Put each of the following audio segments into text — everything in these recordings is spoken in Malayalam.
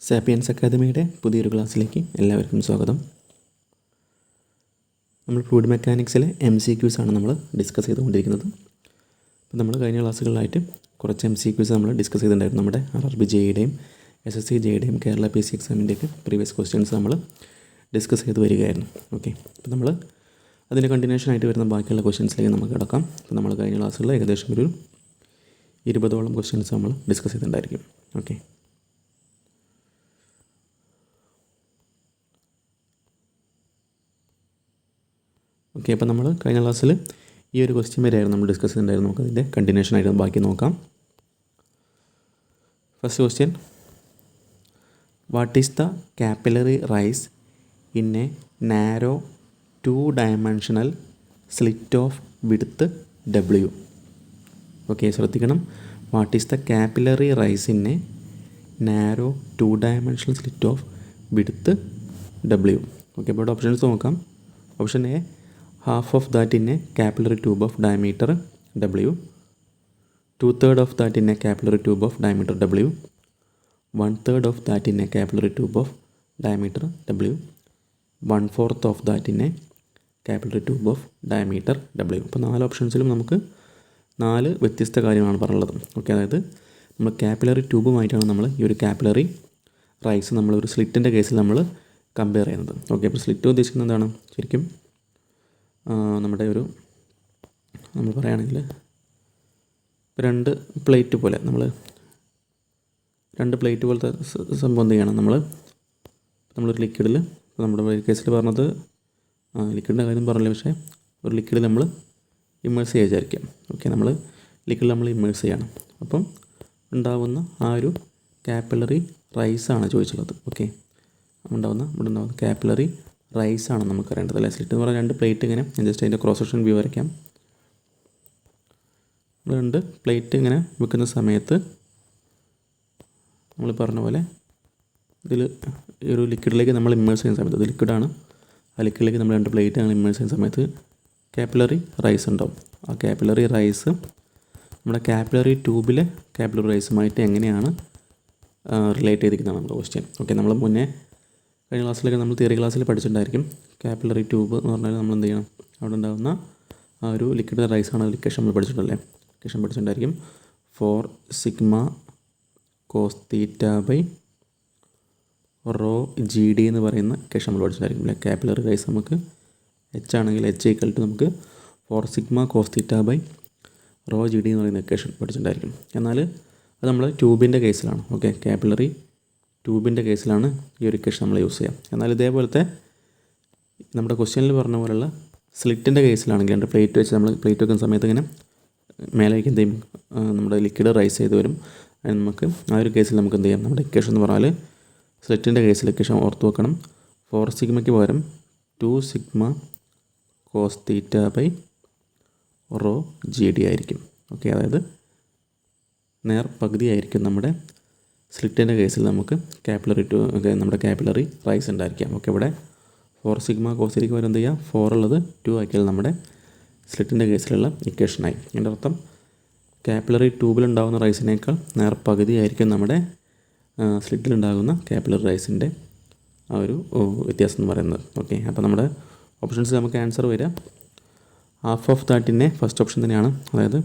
സാപ്പിയൻസ് അക്കാദമിയുടെ പുതിയൊരു ക്ലാസ്സിലേക്ക് എല്ലാവർക്കും സ്വാഗതം. നമ്മൾ ഫ്ലൂയിഡ് മെക്കാനിക്സിലെ MCQs ആണ് നമ്മൾ ഡിസ്കസ് ചെയ്തുകൊണ്ടിരിക്കുന്നത്. അപ്പോൾ നമ്മൾ കഴിഞ്ഞ ക്ലാസ്സുകളിലായിട്ട് കുറച്ച് MCQs നമ്മൾ ഡിസ്കസ് ചെയ്തിട്ടുണ്ടായിരുന്നു. നമ്മുടെ RRB JEയുടെയും SSC JEയുടെയും കേരള PC എക്സാമിൻ്റെയൊക്കെ പ്രീവിയസ് ക്വസ്റ്റ്യൻസ് നമ്മൾ ഡിസ്കസ് ചെയ്ത് വരികയായിരുന്നു. ഓക്കെ, അപ്പോൾ നമ്മൾ അതിൻ്റെ കണ്ടിന്യൂഷൻ ആയിട്ട് വരുന്ന ബാക്കിയുള്ള ക്വസ്റ്റ്യൻസിലേക്ക് നമുക്ക് കിടക്കാം. അപ്പോൾ നമ്മൾ കഴിഞ്ഞ ക്ലാസ്സുകളിൽ ഏകദേശം ഒരു 20ഓളം ക്വസ്റ്റ്യൻസ് നമ്മൾ ഡിസ്കസ് ചെയ്തിട്ടുണ്ടായിരിക്കും. ഓക്കെ, അപ്പോൾ നമ്മൾ കഴിഞ്ഞ ക്ലാസ്സിൽ ഈ ഒരു ക്വസ്റ്റ്യൻ വരെയായിരുന്നു നമ്മൾ ഡിസ്കസ് ചെയ്തിട്ടുണ്ടായിരുന്നു. നമുക്ക് അതിൻ്റെ കണ്ടിന്യൂഷൻ ആയിട്ട് ബാക്കി നോക്കാം. First question, what is the capillary rise in a narrow 2-dimensional slit of width W? Okay, ശ്രദ്ധിക്കണം. What is the capillary rise in a narrow 2-dimensional slit of width W? Okay, അപ്പോൾ ഇവിടെ ഓപ്ഷൻസ് നോക്കാം. Option A, half of that in a capillary tube of diameter W, 2/3 of that in a capillary tube of diameter W, 1/3 of that in a capillary tube of diameter W, 1/4 of that in a capillary tube of diameter W. അപ്പോൾ 4 ഓപ്ഷൻസിലും നമുക്ക് 4 വ്യത്യസ്ത കാര്യങ്ങളാണ് പറയുള്ളത്. ഓക്കെ, അതായത് നമ്മൾ കാപ്പിലറി ട്യൂബുമായിട്ടാണ് നമ്മൾ ഈ ഒരു കാപ്പിലറി റൈസ് നമ്മളൊരു സ്ലിറ്റിൻ്റെ കേസിൽ നമ്മൾ കമ്പയർ ചെയ്യുന്നത്. ഓക്കെ, അപ്പോൾ സ്ലിറ്റ് ഉദ്ദേശിക്കുന്നത് എന്താണ്? ശരിക്കും നമ്മുടെ ഒരു നമ്മൾ പറയുകയാണെങ്കിൽ 2 പ്ലേറ്റ് പോലെ രണ്ട് പ്ലേറ്റ് പോലത്തെ സംഭവം എന്ത് ചെയ്യണം, നമ്മളൊരു ലിക്വിഡിൽ, നമ്മുടെ കേസിൽ പറഞ്ഞത് ലിക്വിഡിൻ്റെ കാര്യം പറഞ്ഞില്ല, പക്ഷേ ഒരു ലിക്വിഡിൽ നമ്മൾ ഇമ്മേഴ്സ് ചെയ്യുക വിചാരിക്കാം. ഓക്കെ, നമ്മൾ ലിക്വിഡിൽ നമ്മൾ ഇമ്മേഴ്സ് ചെയ്യണം. അപ്പം ഉണ്ടാവുന്ന ആ ഒരു കാപ്പിലറി റൈസാണ് ചോദിച്ചുള്ളത്. ഓക്കെ, ഇവിടെ ഉണ്ടാവുന്ന കാപ്പിലറി റൈസാണ് നമുക്കറിയേണ്ടത് അല്ലേ. സ്ലിറ്റ് എന്ന് പറഞ്ഞാൽ 2 പ്ലേറ്റ് ഇങ്ങനെ, ഞാൻ ജസ്റ്റ് അതിൻ്റെ ക്രോസ് സെക്ഷൻ വ്യൂ വരയ്ക്കാം. 2 പ്ലേറ്റ് ഇങ്ങനെ വെക്കുന്ന സമയത്ത് നമ്മൾ പറഞ്ഞ പോലെ ഇതിൽ ഈ ഒരു ലിക്വിഡിലേക്ക് നമ്മൾ ഇമ്മേഴ്സ് ചെയ്യുന്ന സമയത്ത്, ഇത് ലിക്വിഡാണ്, ആ ലിക്വിഡിലേക്ക് നമ്മൾ 2 പ്ലേറ്റ് ഞങ്ങൾ ഇമ്മേഴ്സ് ചെയ്യുന്ന സമയത്ത് കാപ്പിലറി റൈസ് ഉണ്ടാവും. ആ കാപ്പിലറി റൈസ് നമ്മുടെ കാപ്പിലറി ട്യൂബിലെ കാപ്പിലറി റൈസുമായിട്ട് എങ്ങനെയാണ് റിലേറ്റ് ചെയ്തിരിക്കുന്നതാണ് നമ്മുടെ ക്വസ്റ്റ്യൻ. ഓക്കെ, നമ്മൾ മുന്നേ കഴിഞ്ഞ ക്ലാസ്സിലൊക്കെ നമ്മൾ തിയറി ക്ലാസ്സിൽ പഠിച്ചിട്ടുണ്ടായിരിക്കും. കാപ്പിലറി ട്യൂബ് എന്ന് പറഞ്ഞാൽ നമ്മൾ എന്ത് ചെയ്യണം, അവിടെ ഉണ്ടാകുന്ന ആ ഒരു ലിക്വിഡ് റൈസാണ് ഇക്വേഷൻ നമ്മൾ പഠിച്ചിട്ടുണ്ടല്ലേ. ഇക്വേഷൻ പഠിച്ചിട്ടുണ്ടായിരിക്കും. 4σ cos θ/ρ GD എന്ന് പറയുന്ന ഇക്വേഷൻ നമ്മൾ പഠിച്ചിട്ടുണ്ടായിരിക്കും അല്ലേ. കാപ്പിലറി റൈസ് നമുക്ക് H ആണെങ്കിൽ H = നമുക്ക് 4σ cos θ/ρ GD എന്ന് പറയുന്ന ഇക്വേഷൻ പഠിച്ചിട്ടുണ്ടായിരിക്കും. എന്നാൽ അത് നമ്മൾ ട്യൂബിൻ്റെ കേസിലാണ്. ഓക്കെ, കാപ്പിലറി ട്യൂബിൻ്റെ കേസിലാണ് ഈ ഒരു ഇക്വേഷൻ നമ്മൾ യൂസ് ചെയ്യാം. എന്നാൽ ഇതേപോലത്തെ നമ്മുടെ ക്വസ്റ്റ്യനിൽ പറഞ്ഞ പോലുള്ള സ്ലിറ്റിൻ്റെ കേസിലാണെങ്കിൽ 2 പ്ലേറ്റ് വെച്ച് നമ്മൾ പ്ലേറ്റ് വെക്കുന്ന സമയത്ത് ഇങ്ങനെ മേലേക്ക് എന്ത് ചെയ്യും, നമ്മുടെ ലിക്വിഡ് റൈസ് ചെയ്ത് വരും. അതിന് നമുക്ക് ആ ഒരു കേസിൽ നമുക്ക് എന്ത് ചെയ്യാം, നമ്മുടെ ഇക്വേഷൻ എന്ന് പറഞ്ഞാൽ സ്ലിറ്റിൻ്റെ കേസിൽ ഇക്വേഷൻ ഓർത്ത് വെക്കണം. 4σ പകരം 2σ cos θ/ρ GD ആയിരിക്കും. ഓക്കെ, അതായത് നേർ പകുതി ആയിരിക്കും നമ്മുടെ സ്ലിറ്റിൻ്റെ കേസിൽ നമുക്ക് നമ്മുടെ കാപ്പിലറി റൈസ് ഉണ്ടായിരിക്കാം. ഓക്കെ, ഇവിടെ 4σ cos θ വരെ എന്ത് ചെയ്യുക, 4 ഉള്ളത് 2 ആക്കിയാൽ നമ്മുടെ സ്ലിറ്റിൻ്റെ കേസിലുള്ള ഇക്വേഷനായി. അതിൻ്റെ അർത്ഥം കാപ്പിലറി ട്യൂബിലുണ്ടാകുന്ന റൈസിനേക്കാൾ നേർ പകുതി ആയിരിക്കും നമ്മുടെ സ്ലിറ്റിലുണ്ടാകുന്ന കാപ്പിലറി റൈസിൻ്റെ ആ ഒരു വ്യത്യാസം എന്ന് പറയുന്നത്. ഓക്കെ, അപ്പോൾ നമ്മുടെ ഓപ്ഷൻസ് നമുക്ക് ആൻസർ വരിക half of that in A, first option തന്നെയാണ്. അതായത്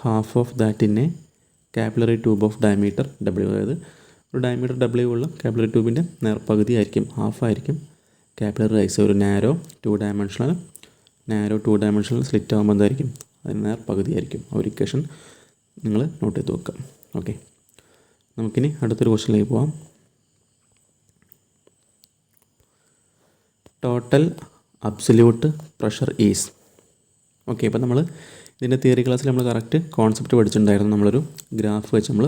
half of that in A capillary tube of diameter W, അതായത് ഒരു ഡയമീറ്റർ W ഉള്ള കാപ്പിലറി ട്യൂബിൻ്റെ നേർപകുതി ആയിരിക്കും, ഹാഫ് ആയിരിക്കും കാപ്പിലറി റൈസ്. ഒരു നാരോ 2-dimensional സ്ലിറ്റ് ആകുമ്പോൾ എന്തായിരിക്കും, അതിന് നേർപകുതി ആയിരിക്കും. ആ ഒരു ഇക്വേഷൻ നിങ്ങൾ നോട്ട് ചെയ്ത് വെക്കുക. ഓക്കെ, നമുക്കിനി അടുത്തൊരു ക്വസ്റ്റ്യനിലേക്ക് പോകാം. Total absolute pressure is. Okay, ഇപ്പോൾ നമ്മൾ ഇതിൻ്റെ തിയറി ക്ലാസ്സിൽ നമ്മൾ കറക്റ്റ് കോൺസെപ്റ്റ് പഠിച്ചിട്ടുണ്ടായിരുന്നു. നമ്മളൊരു ഗ്രാഫ് വെച്ച് നമ്മൾ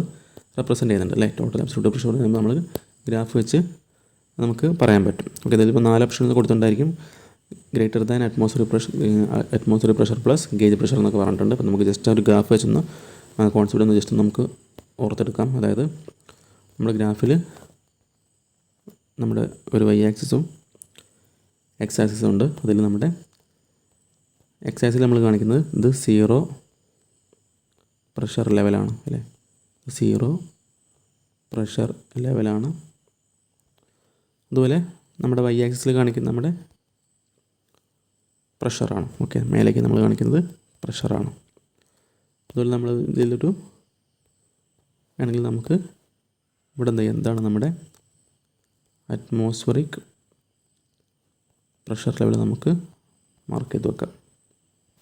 റെപ്രസെൻറ്റ് ചെയ്യുന്നുണ്ട് അല്ലേ. ടോട്ടൽ അബ്സല്യൂട്ട് പ്രഷർ നമ്മൾ ഗ്രാഫ് വെച്ച് നമുക്ക് പറയാൻ പറ്റും. ഓക്കെ, ഇതിലിപ്പോൾ 4 ഓപ്ഷൻസ് കൊടുത്തിട്ടുണ്ടായിരിക്കും. Greater than atmospheric pressure plus gauge pressure എന്നൊക്കെ പറഞ്ഞിട്ടുണ്ട്. അപ്പോൾ നമുക്ക് ജസ്റ്റ് ഒരു ഗ്രാഫ് വെച്ചൊന്ന് കോൺസെപ്റ്റ് ഒന്ന് ജസ്റ്റ് നമുക്ക് ഓർത്തെടുക്കാം. അതായത് നമ്മുടെ ഗ്രാഫിൽ നമ്മുടെ ഒരു Y ആക്സിസും X ആക്സിസും ഉണ്ട്. അതിൽ നമ്മുടെ X ആക്സിൽ നമ്മൾ കാണിക്കുന്നത് ഇത് 0 പ്രഷർ ലെവലാണ് അല്ലേ. 0 പ്രഷർ ലെവലാണ്. അതുപോലെ നമ്മുടെ വൈ ആക്സിസിൽ കാണിക്കുന്ന നമ്മുടെ പ്രഷറാണ്. ഓക്കെ, മേലേക്ക് നമ്മൾ കാണിക്കുന്നത് പ്രഷറാണ്. അതുപോലെ നമ്മൾ ഇതിലൊരു ആണെങ്കിൽ നമുക്ക് ഇവിടെ എന്താണ് നമ്മുടെ അറ്റ്മോസ്ഫറിക് പ്രഷർ ലെവൽ നമുക്ക് മാർക്ക് ചെയ്ത് വെക്കാം.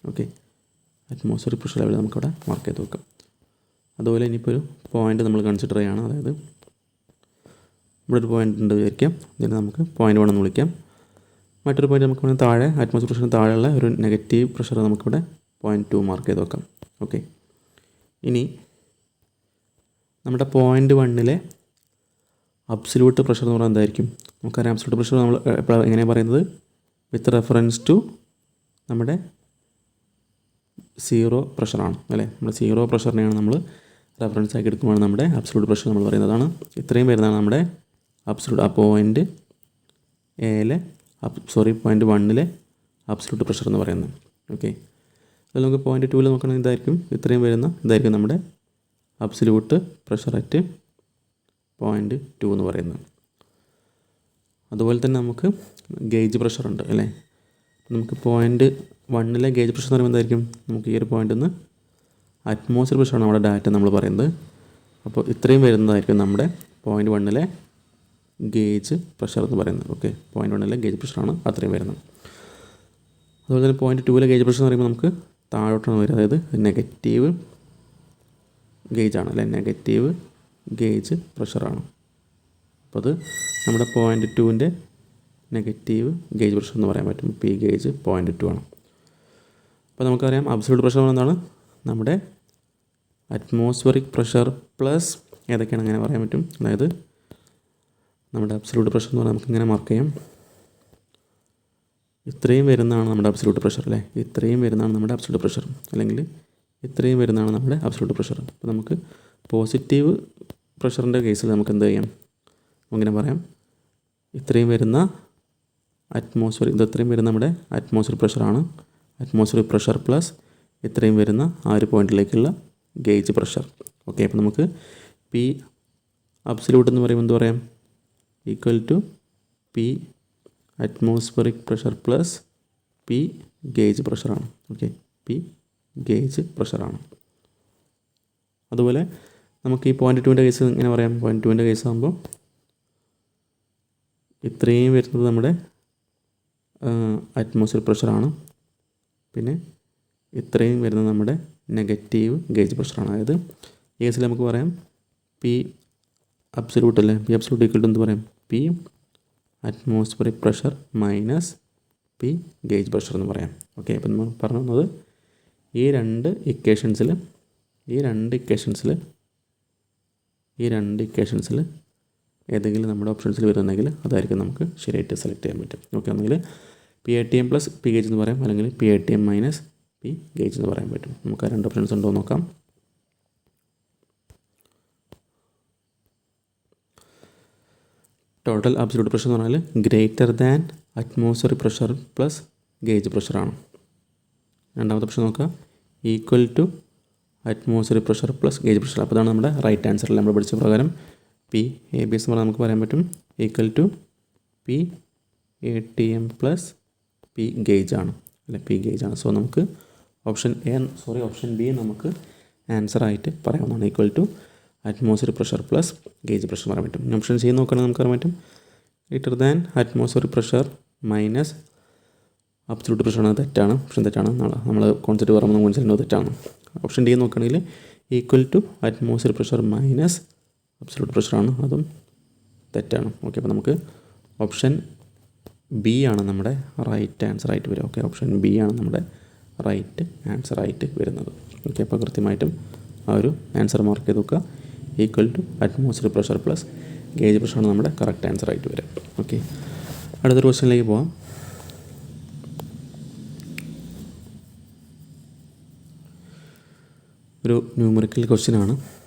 ഓക്കെ, അറ്റ്മോസ്ഫറിക് പ്രഷർ ലെവൽ നമുക്കിവിടെ മാർക്ക് ചെയ്ത് വെക്കാം. അതുപോലെ ഇനിയിപ്പോൾ ഒരു പോയിൻ്റ് നമ്മൾ കൺസിഡർ ചെയ്യുകയാണ്. അതായത് ഇവിടെ ഒരു പോയിൻ്റ് ഉണ്ട് വിചാരിക്കാം. ഇതിന് നമുക്ക് പോയിൻ്റ് 1 എന്ന് വിളിക്കാം. മറ്റൊരു പോയിൻ്റ് നമുക്ക് താഴെ അറ്റ്മോസ്ഫിയർ പ്രഷറിന് താഴെയുള്ള ഒരു നെഗറ്റീവ് പ്രഷർ നമുക്കിവിടെ പോയിൻ്റ് 2 മാർക്ക് ചെയ്ത് വെക്കാം. ഓക്കെ, ഇനി നമ്മുടെ പോയിൻ്റ് 1 അബ്സല്യൂട്ട് പ്രഷർ എന്ന് പറഞ്ഞാൽ എന്തായിരിക്കും? നമുക്കറിയാം അബ്സല്യൂട്ട് പ്രഷർ നമ്മൾ എപ്പോഴാണ് എങ്ങനെയാണ് പറയുന്നത്? വിത്ത് റെഫറൻസ് ടു നമ്മുടെ സീറോ പ്രഷറാണ് അല്ലേ. നമ്മുടെ സീറോ പ്രഷറിനെയാണ് നമ്മൾ റെഫറൻസ് ആക്കി എടുക്കുമ്പോൾ നമ്മുടെ അബ്സല്യൂട്ട് പ്രഷർ നമ്മൾ പറയുന്നതാണ്. ഇത്രയും വരുന്നതാണ് നമ്മുടെ അബ്സല്യൂട്ട് ആ പോയിൻ്റ് എയിലെ പോയിൻ്റ് 1 അബ്സല്യൂട്ട് പ്രഷർ എന്ന് പറയുന്നത്. ഓക്കെ, അതിൽ നമുക്ക് പോയിൻ്റ് 2 നോക്കുകയാണെങ്കിൽ ഇതായിരിക്കും, ഇത്രയും വരുന്ന ഇതായിരിക്കും നമ്മുടെ അബ്സല്യൂട്ട് പ്രഷർ അറ്റ് പോയിൻ്റ് 2 എന്ന് പറയുന്നത്. അതുപോലെ തന്നെ നമുക്ക് ഗേജ് പ്രഷർ ഉണ്ട് അല്ലേ. നമുക്ക് പോയിൻ്റ് 1 ഗേജ് പ്രഷർ എന്ന് പറയുമ്പോൾ എന്തായിരിക്കും? നമുക്ക് ഈ ഒരു പോയിൻ്റിൽ നിന്ന് അറ്റ്മോസ്ഫിയർ പ്രഷറാണ് നമ്മുടെ ഡാറ്റ നമ്മൾ പറയുന്നത്. അപ്പോൾ ഇത്രയും വരുന്നതായിരിക്കും നമ്മുടെ പോയിൻ്റ് 1 ഗേജ് പ്രഷർ എന്ന് പറയുന്നത്. ഓക്കെ, പോയിൻ്റ് 1 ഗേജ് പ്രഷറാണ് അത്രയും വരുന്നത്. അതുപോലെ തന്നെ പോയിൻ്റ് 2 ഗേജ് പ്രഷർ എന്ന് പറയുമ്പോൾ നമുക്ക് താഴോട്ടാണ് വരിക. അതായത് നെഗറ്റീവ് ഗേജാണ് അല്ലേ, നെഗറ്റീവ് ഗേജ് പ്രഷറാണ്. അപ്പോൾ അത് നമ്മുടെ പോയിൻ്റ് 2 നെഗറ്റീവ് ഗേജ് പ്രഷർ എന്ന് പറയാൻ പറ്റും. പി ഗേജ് പോയിൻ്റ് 2 ആണ്. അപ്പോൾ നമുക്കറിയാം അബ്സല്യൂട്ട് പ്രഷർ എന്താണ്? നമ്മുടെ അറ്റ്മോസ്ഫറിക് പ്രഷർ പ്ലസ് ഏതൊക്കെയാണ് അങ്ങനെ പറയാൻ പറ്റും. അതായത് നമ്മുടെ അബ്സല്യൂട്ട് പ്രഷർ എന്ന് പറഞ്ഞാൽ നമുക്ക് ഇങ്ങനെ മാർക്ക് ചെയ്യാം. ഇത്രയും വരുന്നതാണ് നമ്മുടെ അബ്സല്യൂട്ട് പ്രഷർ അല്ലേ. ഇത്രയും വരുന്നതാണ് നമ്മുടെ അബ്സല്യൂട്ട് പ്രഷർ, അല്ലെങ്കിൽ ഇത്രയും വരുന്നതാണ് നമ്മുടെ അബ്സല്യൂട്ട് പ്രഷർ. അപ്പോൾ നമുക്ക് പോസിറ്റീവ് പ്രഷറിൻ്റെ കേസിൽ നമുക്ക് എന്ത് ചെയ്യാം? അങ്ങനെ പറയാം, ഇത്രയും വരുന്ന അറ്റ്മോസ്ഫിയർ ഇത്രയും വരുന്ന നമ്മുടെ അറ്റ്മോസ്ഫിയർ പ്രഷറാണ്. അറ്റ്മോസ്ഫിയർ പ്രഷർ പ്ലസ് ഇത്രയും വരുന്ന ആ ഒരു പോയിന്റിലേക്കുള്ള ഗേജ് പ്രഷർ. ഓക്കെ, അപ്പോൾ നമുക്ക് പി അബ്സല്യൂട്ട് എന്ന് പറയുമ്പോൾ എന്ത് പറയാം? Equal to P atmospheric pressure plus P gauge പ്രഷറാണ്. ഓക്കെ, പി ഗേജ് പ്രഷറാണ്. അതുപോലെ നമുക്ക് ഈ പോയിൻ്റ് 2 കേസ് എങ്ങനെ പറയാം? പോയിൻ്റ് 2 കേസ് ആകുമ്പോൾ ഇത്രയും വരുന്നത് നമ്മുടെ അറ്റ്മോസ്ഫിയർ പ്രഷറാണ്. പിന്നെ ഇത്രയും വരുന്നത് നമ്മുടെ നെഗറ്റീവ് ഗേജ് പ്രഷറാണ്. അതായത് ഈ കേസിൽ നമുക്ക് പറയാം പി അബ്സല്യൂട്ട് അല്ലേ. പി അബ്സല്യൂട്ട് ഈക്വൽ ടു എന്ത് പറയാം? P atmospheric pressure minus P gauge pressure എന്ന് പറയാം. ഓക്കെ, അപ്പം നമ്മൾ പറഞ്ഞത് ഈ രണ്ട് ഇക്വേഷൻസിൽ ഏതെങ്കിലും നമ്മുടെ ഓപ്ഷൻസിൽ വരുന്നുണ്ടെങ്കിൽ അതായിരിക്കും നമുക്ക് ശരിയായിട്ട് സെലക്ട് ചെയ്യാൻ പറ്റും. ഓക്കെ, ഒന്നെങ്കിൽ P A T M plus P gauge എന്ന് പറയാം, അല്ലെങ്കിൽ P A T M minus P gauge എന്ന് പറയാൻ പറ്റും. നമുക്ക് ആ രണ്ട് ഓപ്ഷൻസ് ഉണ്ടോ എന്ന് നോക്കാം. ടോട്ടൽ അബ്സല്യൂട്ട് പ്രഷർ എന്ന് പറഞ്ഞാൽ greater than atmospheric pressure plus gauge പ്രഷറാണ്. രണ്ടാമത്തെ ഓപ്ഷൻ നോക്കുക, equal to atmospheric pressure plus gauge pressure. അപ്പോൾ അതാണ് നമ്മുടെ റൈറ്റ് ആൻസറിൽ നമ്മൾ പഠിച്ച പ്രകാരം പി എ ബി എസ് എന്ന് പറഞ്ഞാൽ നമുക്ക് പറയാൻ പറ്റും equal to P A T M plus P gauge ആണ് അല്ലെ, പി ഗേജ് ആണ്. സോ നമുക്ക് ഓപ്ഷൻ ബി നമുക്ക് ആൻസർ ആയിട്ട് പറയാവുന്നതാണ്. Equal to atmospheric pressure plus gauge pressure പറയാൻ പറ്റും. ഓപ്ഷൻ സി നോക്കുകയാണെങ്കിൽ നമുക്ക് പറയാൻ പറ്റും greater than atmospheric pressure minus absolute പ്രഷറാണ്. തെറ്റാണ്, ഓപ്ഷൻ തെറ്റാണ്. നമ്മൾ കോൺസെപ്റ്റ് പറയുമ്പോൾ കോൺസെപ്റ്റ് തെറ്റാണ്. ഓപ്ഷൻ ഡി നോക്കുകയാണെങ്കിൽ equal to atmospheric pressure minus absolute പ്രഷറാണ്, അതും തെറ്റാണ്. ഓക്കെ, അപ്പോൾ നമുക്ക് ഓപ്ഷൻ ബി ആണ് നമ്മുടെ റൈറ്റ് ആൻസർ ആയിട്ട് വരിക. ഓക്കെ, ഓപ്ഷൻ ബി ആണ് നമ്മുടെ റൈറ്റ് ആൻസർ ആയിട്ട് വരുന്നത്. ഓക്കെ, അപ്പോൾ കൃത്യമായിട്ടും ആ ഒരു ആൻസർ മാർക്ക് ചെയ്ത് നോക്കുക. Equal to atmospheric pressure plus gauge പ്രഷറാണ് നമ്മുടെ കറക്റ്റ് ആൻസർ ആയിട്ട് വരിക. ഓക്കെ, അടുത്തൊരു ക്വസ്റ്റ്യനിലേക്ക് പോകാം. ഒരു ന്യൂമറിക്കൽ ക്വസ്റ്റ്യനാണ്.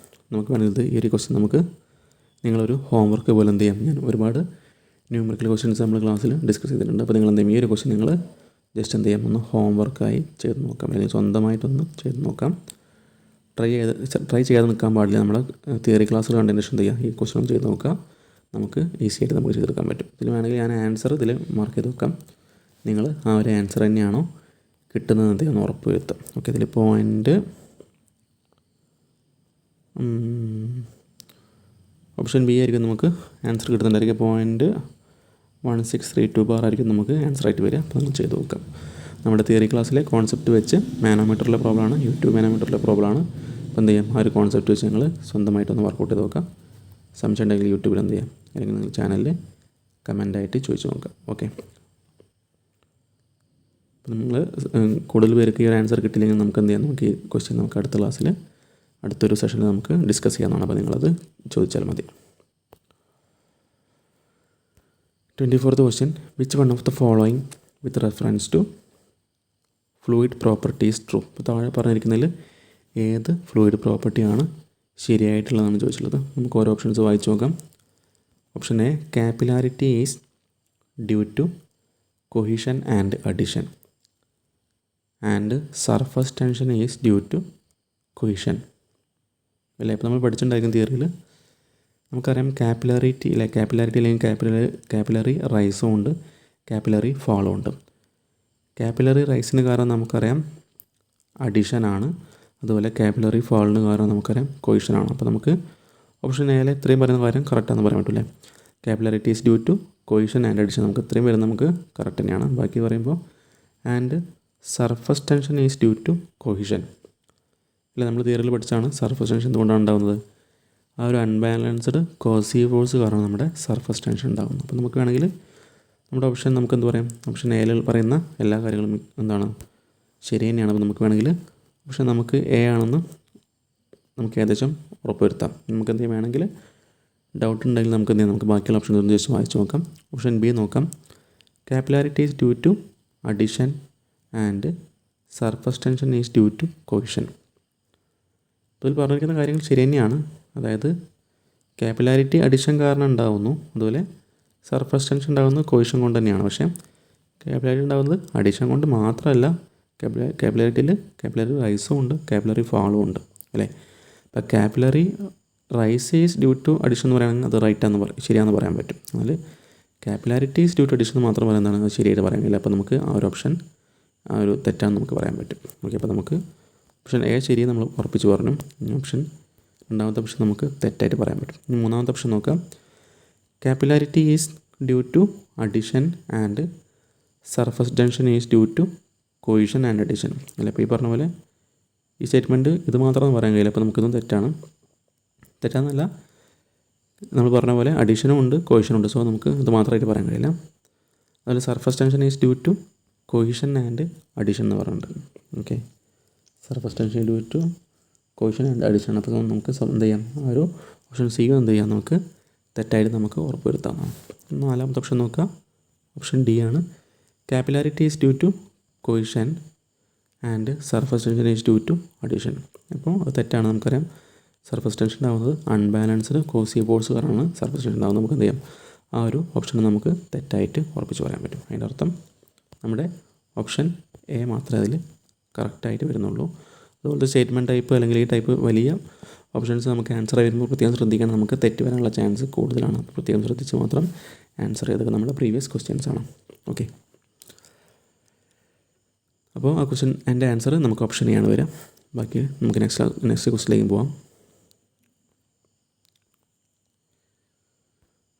നമുക്ക് വേണമെങ്കിൽ ഈ ഒരു ക്വസ്റ്റ്യൻ നമുക്ക് നിങ്ങളൊരു ഹോംവർക്ക് പോലെ എന്ത് ചെയ്യാം, ഞാൻ ഒരുപാട് ന്യൂമറിക്കൽ ക്വസ്റ്റ്യൻസ് നമ്മൾ ക്ലാസ്സിൽ ഡിസ്കസ് ചെയ്തിട്ടുണ്ട്. അപ്പോൾ നിങ്ങൾ എന്ത് ചെയ്യും, ഈ ഒരു ക്വസ്റ്റ്യൻ നിങ്ങൾ ജസ്റ്റ് എന്ത് ചെയ്യാം, ഒന്ന് ഹോംവർക്കായി ചെയ്ത് നോക്കാം, അല്ലെങ്കിൽ സ്വന്തമായിട്ടൊന്ന് ചെയ്ത് നോക്കാം. ട്രൈ ചെയ്യാതെ നിൽക്കാൻ പാടില്ല. നമ്മൾ തിയറി ക്ലാസ്സിൽ കണ്ടതിന് ശേഷം എന്ത് ചെയ്യുക, ഈ ക്വസ്റ്റ്യൻ ചെയ്ത് നോക്കുക. നമുക്ക് ഈസി ആയിട്ട് നമുക്ക് ചെയ്തെടുക്കാൻ പറ്റും. ഇതിൽ വേണമെങ്കിൽ ഞാൻ ആൻസർ ഇതിൽ മാർക്ക് ചെയ്ത് വെക്കാം. നിങ്ങൾ ആ ഒരു ആൻസർ തന്നെയാണോ കിട്ടുന്നത് എന്തെന്ന് ഉറപ്പ് വരുത്താം. ഓക്കെ, ഇതിൽ പോയിൻ്റ് ഓപ്ഷൻ ബി ആയിരിക്കും നമുക്ക് ആൻസർ കിട്ടുന്നുണ്ടായിരിക്കും. 0.1632 ബാർ ആയിരിക്കും നമുക്ക് ആൻസർ ആയിട്ട് വരിക. അപ്പോൾ നമ്മൾ ചെയ്ത് നോക്കാം. നമ്മുടെ തിയറി ക്ലാസ്സിലെ കോൺസെപ്റ്റ് വെച്ച് മാനോമീറ്ററിലെ പ്രോബ്ലമാണ്, യൂട്യൂബ് മാനോമീറ്ററിലെ പ്രോബ്ലമാണ്. അപ്പോൾ എന്ത് ചെയ്യാം, ആ ഒരു കോൺസെപ്റ്റ് വെച്ച് ഞങ്ങൾ സ്വന്തമായിട്ടൊന്ന് വർക്കൗട്ട് ചെയ്ത് നോക്കാം. സംശയം ഉണ്ടെങ്കിൽ യൂട്യൂബിൽ എന്ത് ചെയ്യാം, അല്ലെങ്കിൽ നിങ്ങൾ ചാനലിൽ കമൻ്റായിട്ട് ചോദിച്ച് നോക്കാം. ഓക്കെ, അപ്പോൾ നിങ്ങൾ കൂടുതൽ പേർക്ക് ഈ ഒരു ആൻസർ കിട്ടില്ലെങ്കിൽ നമുക്ക് എന്ത് ചെയ്യാം, നമുക്ക് ഈ ക്വസ്റ്റ്യൻ നമുക്ക് അടുത്ത ക്ലാസ്സിൽ അടുത്തൊരു സെഷനിൽ നമുക്ക് ഡിസ്കസ് ചെയ്യാവുന്നതാണ്. അപ്പോൾ നിങ്ങളത് ചോദിച്ചാൽ മതി. 24th question, which one of the following with reference to fluid property is true. ഇപ്പോൾ താഴെ പറഞ്ഞിരിക്കുന്നതിൽ ഏത് ഫ്ലൂയിഡ് പ്രോപ്പർട്ടിയാണ് ശരിയായിട്ടുള്ളതാണ് ചോദിച്ചിട്ടുള്ളത്. നമുക്ക് ഓരോ ഓപ്ഷൻസ് വായിച്ച് നോക്കാം. Option A, capillarity is due to cohesion and adhesion, and surface tension is due to cohesion അല്ലേ. ഇപ്പോൾ നമ്മൾ പഠിച്ചിട്ടുണ്ടായിരിക്കും തിയറിയിൽ നമുക്കറിയാം കാപ്പിലാരിറ്റി അല്ലെങ്കിൽ കാപ്പിലറി റൈസും ഉണ്ട്, കാപ്പിലറി ഫാളും ഉണ്ട്. കാപ്പിലറി റൈസിന് കാരണം നമുക്കറിയാം അഡിഷനാണ്, അതുപോലെ കാപ്പിലറി ഫാളിന് കാരണം നമുക്കറിയാം കൊഹിഷനാണ്. അപ്പോൾ നമുക്ക് ഓപ്ഷൻ എയിലെ ഇത്രയും പറയുന്ന കാര്യം കറക്റ്റാണെന്ന് പറയാൻ പറ്റില്ലേ. Capillarity is due to cohesion and adhesion, നമുക്ക് ഇത്രയും വരുന്നത് നമുക്ക് കറക്റ്റ് തന്നെയാണ്. ബാക്കി പറയുമ്പോൾ and surface tension is due to cohesion അല്ലേ. നമ്മൾ തിയറിയിൽ പഠിച്ചാണ് സർഫസ് ടെൻഷൻ എന്തുകൊണ്ടാണ് ഉണ്ടാകുന്നത്. ആ ഒരു അൺബാലൻസ്ഡ് കോസീവ് ഫോഴ്സ് കാരണം നമ്മുടെ സർഫസ് ടെൻഷൻ ഉണ്ടാകുന്നു. അപ്പോൾ നമുക്ക് വേണമെങ്കിൽ നമ്മുടെ ഓപ്ഷൻ നമുക്ക് എന്ത് പറയാം, ഓപ്ഷൻ എയിൽ പറയുന്ന എല്ലാ കാര്യങ്ങളും എന്താണ് ശരി തന്നെയാണ്. അപ്പോൾ നമുക്ക് വേണമെങ്കിൽ ഓപ്ഷൻ നമുക്ക് എ ആണെന്ന് നമുക്ക് ഏകദേശം ഉറപ്പുവരുത്താം. നമുക്ക് എന്ത് ചെയ്യാൻ വേണമെങ്കിൽ ഡൗട്ട് ഉണ്ടെങ്കിൽ നമുക്ക് എന്ത് ചെയ്യാം, നമുക്ക് ബാക്കിയുള്ള ഓപ്ഷൻ ഒന്ന് ജസ്റ്റ് വായിച്ച് നോക്കാം. ഓപ്ഷൻ ബി നോക്കാം, capillarity is due to adhesion and surface tension is due to cohesion. ഇതിൽ പറഞ്ഞിരിക്കുന്ന കാര്യങ്ങൾ ശരി തന്നെയാണ്. അതായത് കാപ്പിലാരിറ്റി അഡിഷൻ കാരണം ഉണ്ടാകുന്നു, അതുപോലെ സർഫസ് ടെൻഷൻ ഉണ്ടാകുന്നത് കൊഹിഷൻ കൊണ്ട് തന്നെയാണ്. പക്ഷേ കാപ്പിലാരിറ്റി ഉണ്ടാകുന്നത് അഡിഷൻ കൊണ്ട് മാത്രമല്ല, കാപ്പിലാരിറ്റിയിൽ കാപ്പിലറി റൈസും ഉണ്ട്, കാപ്പിലറി ഫാളും ഉണ്ട് അല്ലേ. അപ്പോൾ capillary rise is due to adhesion എന്ന് പറയുകയാണെങ്കിൽ അത് ശരിയാണെന്ന് പറയാൻ പറ്റും. അതിൽ capillarity is due to adhesion മാത്രം പറയുന്നതാണ് അത് ശരിയായിട്ട് പറയാൻ കഴിയില്ല. അപ്പോൾ നമുക്ക് ആ ഒരു ഓപ്ഷൻ ആ ഒരു തെറ്റാണെന്ന് നമുക്ക് പറയാൻ പറ്റും. ഓക്കെ, അപ്പോൾ നമുക്ക് ഓപ്ഷൻ എ ശരി നമ്മൾ ഉറപ്പിച്ച് പറഞ്ഞു. ഓപ്ഷൻ രണ്ടാമത്തെ ഓപ്ഷൻ നമുക്ക് തെറ്റായിട്ട് പറയാൻ പറ്റും. ഇനി മൂന്നാമത്തെ ഓപ്ഷൻ നോക്കാം, capillarity is due to adhesion and surface tension is due to cohesion and adhesion അല്ല. അപ്പോൾ ഈ പറഞ്ഞ പോലെ ഈ സ്റ്റേറ്റ്മെൻറ്റ് ഇത് മാത്രമെന്ന് പറയാൻ കഴിയില്ല. അപ്പോൾ നമുക്കിതും തെറ്റാന്നല്ല, നമ്മൾ പറഞ്ഞ പോലെ അഡീഷനും ഉണ്ട് കൊഹിഷനും ഉണ്ട്. സോ നമുക്ക് ഇത് മാത്രമായിട്ട് പറയാൻ കഴിയില്ല. അതിൽ surface tension is due to cohesion and adhesion എന്ന് പറഞ്ഞിട്ടുണ്ട്. Okay, surface tension due to cohesion and adhesion. അപ്പോൾ നമുക്ക് എന്ത് ചെയ്യാം, ആ ഒരു ഓപ്ഷൻ സി എന്ത് ചെയ്യാം, നമുക്ക് തെറ്റായിട്ട് നമുക്ക് ഉറപ്പ് വരുത്താവുന്നതാണ്. നാലാമത്തെ ഓപ്ഷൻ നോക്കുക, ഓപ്ഷൻ ഡി ആണ്, capillarity is due to cohesion and surface tension is due to adhesion. അപ്പോൾ അത് തെറ്റാണ്. നമുക്കറിയാം സർഫസ് ടെൻഷൻ ഉണ്ടാകുന്നത് അൺബാലൻസ്ഡ് കോസീവ് ഫോഴ്സ് കാരണമാണ് സർഫസ് ടെൻഷൻ ഉണ്ടാകുന്നത്. നമുക്ക് എന്ത് ചെയ്യാം, ആ ഒരു ഓപ്ഷൻ നമുക്ക് തെറ്റായിട്ട് ഉറപ്പിച്ച് പറയാൻ പറ്റും. അതിൻ്റെ അർത്ഥം നമ്മുടെ ഓപ്ഷൻ എ മാത്രമേ അതിൽ കറക്റ്റായിട്ട് വരുന്നുള്ളൂ. അതുപോലത്തെ സ്റ്റേറ്റ്മെൻറ്റ് ടൈപ്പ് അല്ലെങ്കിൽ ഈ ടൈപ്പ് വലിയ ഓപ്ഷൻസ് നമുക്ക് ആൻസർ വരുമ്പോൾ പ്രത്യേകം ശ്രദ്ധിക്കണം, നമുക്ക് തെറ്റ് വരാനുള്ള ചാൻസ് കൂടുതലാണ്. അപ്പോൾ പ്രത്യേകം ശ്രദ്ധിച്ച് മാത്രം ആൻസർ ചെയ്തൊക്കെ നമ്മുടെ പ്രീവിയസ് ക്വസ്റ്റ്യൻസ് ആണ്. ഓക്കെ, അപ്പോൾ ആ ക്വസ്റ്റ്യൻ എൻ്റെ ആൻസർ നമുക്ക് ഓപ്ഷൻ എ ആണ് വരിക. ബാക്കി നമുക്ക് നെക്സ്റ്റ് ക്വസ്റ്റ്യനിലേക്ക് പോവാം.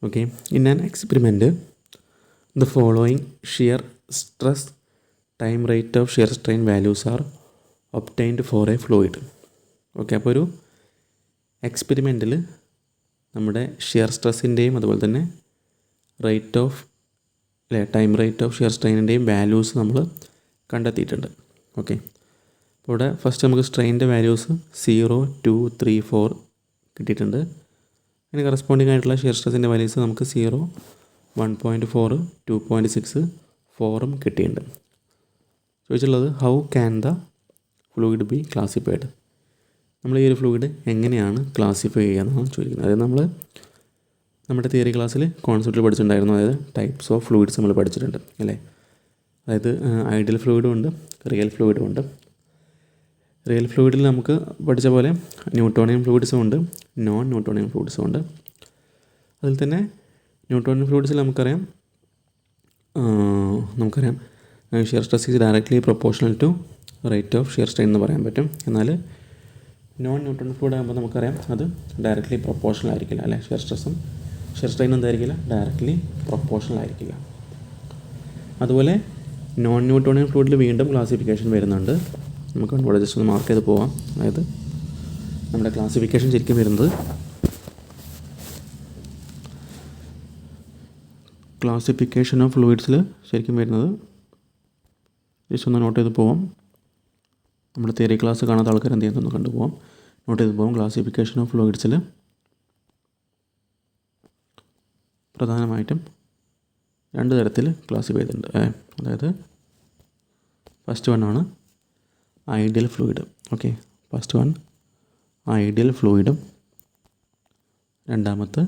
Okay, in an experiment the following shear stress time rate of shear strain values are obtained for a fluid. Okay, അപ്പോൾ ഒരു എക്സ്പെരിമെൻറ്റിൽ നമ്മുടെ ഷിയർ സ്ട്രെസ്സിൻ്റെയും അതുപോലെ തന്നെ ടൈം റേറ്റ് ഓഫ് ഷിയർ സ്ട്രെയിനിൻ്റെയും വാല്യൂസ് നമ്മൾ കണ്ടെത്തിയിട്ടുണ്ട്. ഓക്കെ, അപ്പോൾ ഇവിടെ ഫസ്റ്റ് നമുക്ക് സ്ട്രെയിനിൻ്റെ വാല്യൂസ് 0, 2, 3, 4 കിട്ടിയിട്ടുണ്ട്. അതിന് കറസ്പോണ്ടിങ് ആയിട്ടുള്ള ഷിയർ സ്ട്രെസ്സിൻ്റെ വാല്യൂസ് നമുക്ക് 0, 1.4, 2.6, 4 കിട്ടിയിട്ടുണ്ട്. ചോദിച്ചുള്ളത് how can the fluid be classified. നമ്മൾ ഈ ഒരു ഫ്ലൂയിഡ് എങ്ങനെയാണ് ക്ലാസിഫൈ ചെയ്യുക എന്നാണ് ചോദിക്കുന്നത്. അതായത് നമ്മൾ നമ്മുടെ തിയറി ക്ലാസ്സിൽ കോൺസെപ്റ്റിൽ പഠിച്ചിട്ടുണ്ടായിരുന്നു. അതായത് ടൈപ്സ് ഓഫ് ഫ്ലൂയിഡ്സ് നമ്മൾ പഠിച്ചിട്ടുണ്ട് അല്ലേ. അതായത് ഐഡിയൽ ഫ്ലൂയിഡും ഉണ്ട്, റിയൽ ഫ്ലൂയിഡും ഉണ്ട്. റിയൽ ഫ്ലൂയിഡിൽ നമുക്ക് പഠിച്ച പോലെ ന്യൂട്ടോണിയൻ ഫ്ലൂയിഡ്സും ഉണ്ട്, നോൺ ന്യൂട്ടോണിയൻ ഫ്ലൂയിഡ്സും ഉണ്ട്. അതിൽ തന്നെ ന്യൂട്ടോണിയൻ ഫ്ലൂയിഡ്സിൽ നമുക്കറിയാം shear stress is directly proportional to rate of shear strain എന്ന് പറയാൻ പറ്റും. എന്നാൽ നോൺ ന്യൂട്ടോണിയൻ ഫ്ലൂയിഡ് ആകുമ്പോൾ നമുക്കറിയാം അത് ഡയറക്ട്ലി പ്രൊപ്പോർഷണൽ ആയിരിക്കില്ല അല്ലേ. ഷിയർ സ്ട്രെസ്സും ഷിയർ സ്ട്രെയിനും എന്തായിരിക്കില്ല, ഡയറക്ട്ലി പ്രൊപ്പോർഷണൽ ആയിരിക്കില്ല. അതുപോലെ നോൺ ന്യൂട്ടോണിയൻ ഫ്ലൂയിഡിൽ വീണ്ടും ക്ലാസിഫിക്കേഷൻ വരുന്നുണ്ട്. നമുക്ക് ഇവിടെ ജസ്റ്റ് ഒന്ന് മാർക്ക് ചെയ്ത് പോവാം. അതായത് നമ്മുടെ ക്ലാസിഫിക്കേഷൻ ശരിക്കും വരുന്നത് ക്ലാസിഫിക്കേഷൻ ഓഫ് ഫ്ലൂയിഡ്സിൽ ശരിക്കും വരുന്നത് ജസ്റ്റ് ഒന്ന് നോട്ട് ചെയ്ത് പോവാം. നമ്മുടെ തിയറി ക്ലാസ് കാണാത്ത ആൾക്കാർ എന്ത് ചെയ്യുന്നതെന്ന് കണ്ടുപോകാം, നോട്ട് ചെയ്ത് പോകാം. ക്ലാസിഫിക്കേഷൻ ഓഫ് ഫ്ലൂയിഡ്സിൽ പ്രധാനമായിട്ടും 2 തരത്തിൽ ക്ലാസിഫൈ ചെയ്തിട്ടുണ്ട്. അതായത് ഫസ്റ്റ് വൺ ആണ് ideal fluid. Okay, first one ideal ഫ്ലൂയിഡും രണ്ടാമത്തെ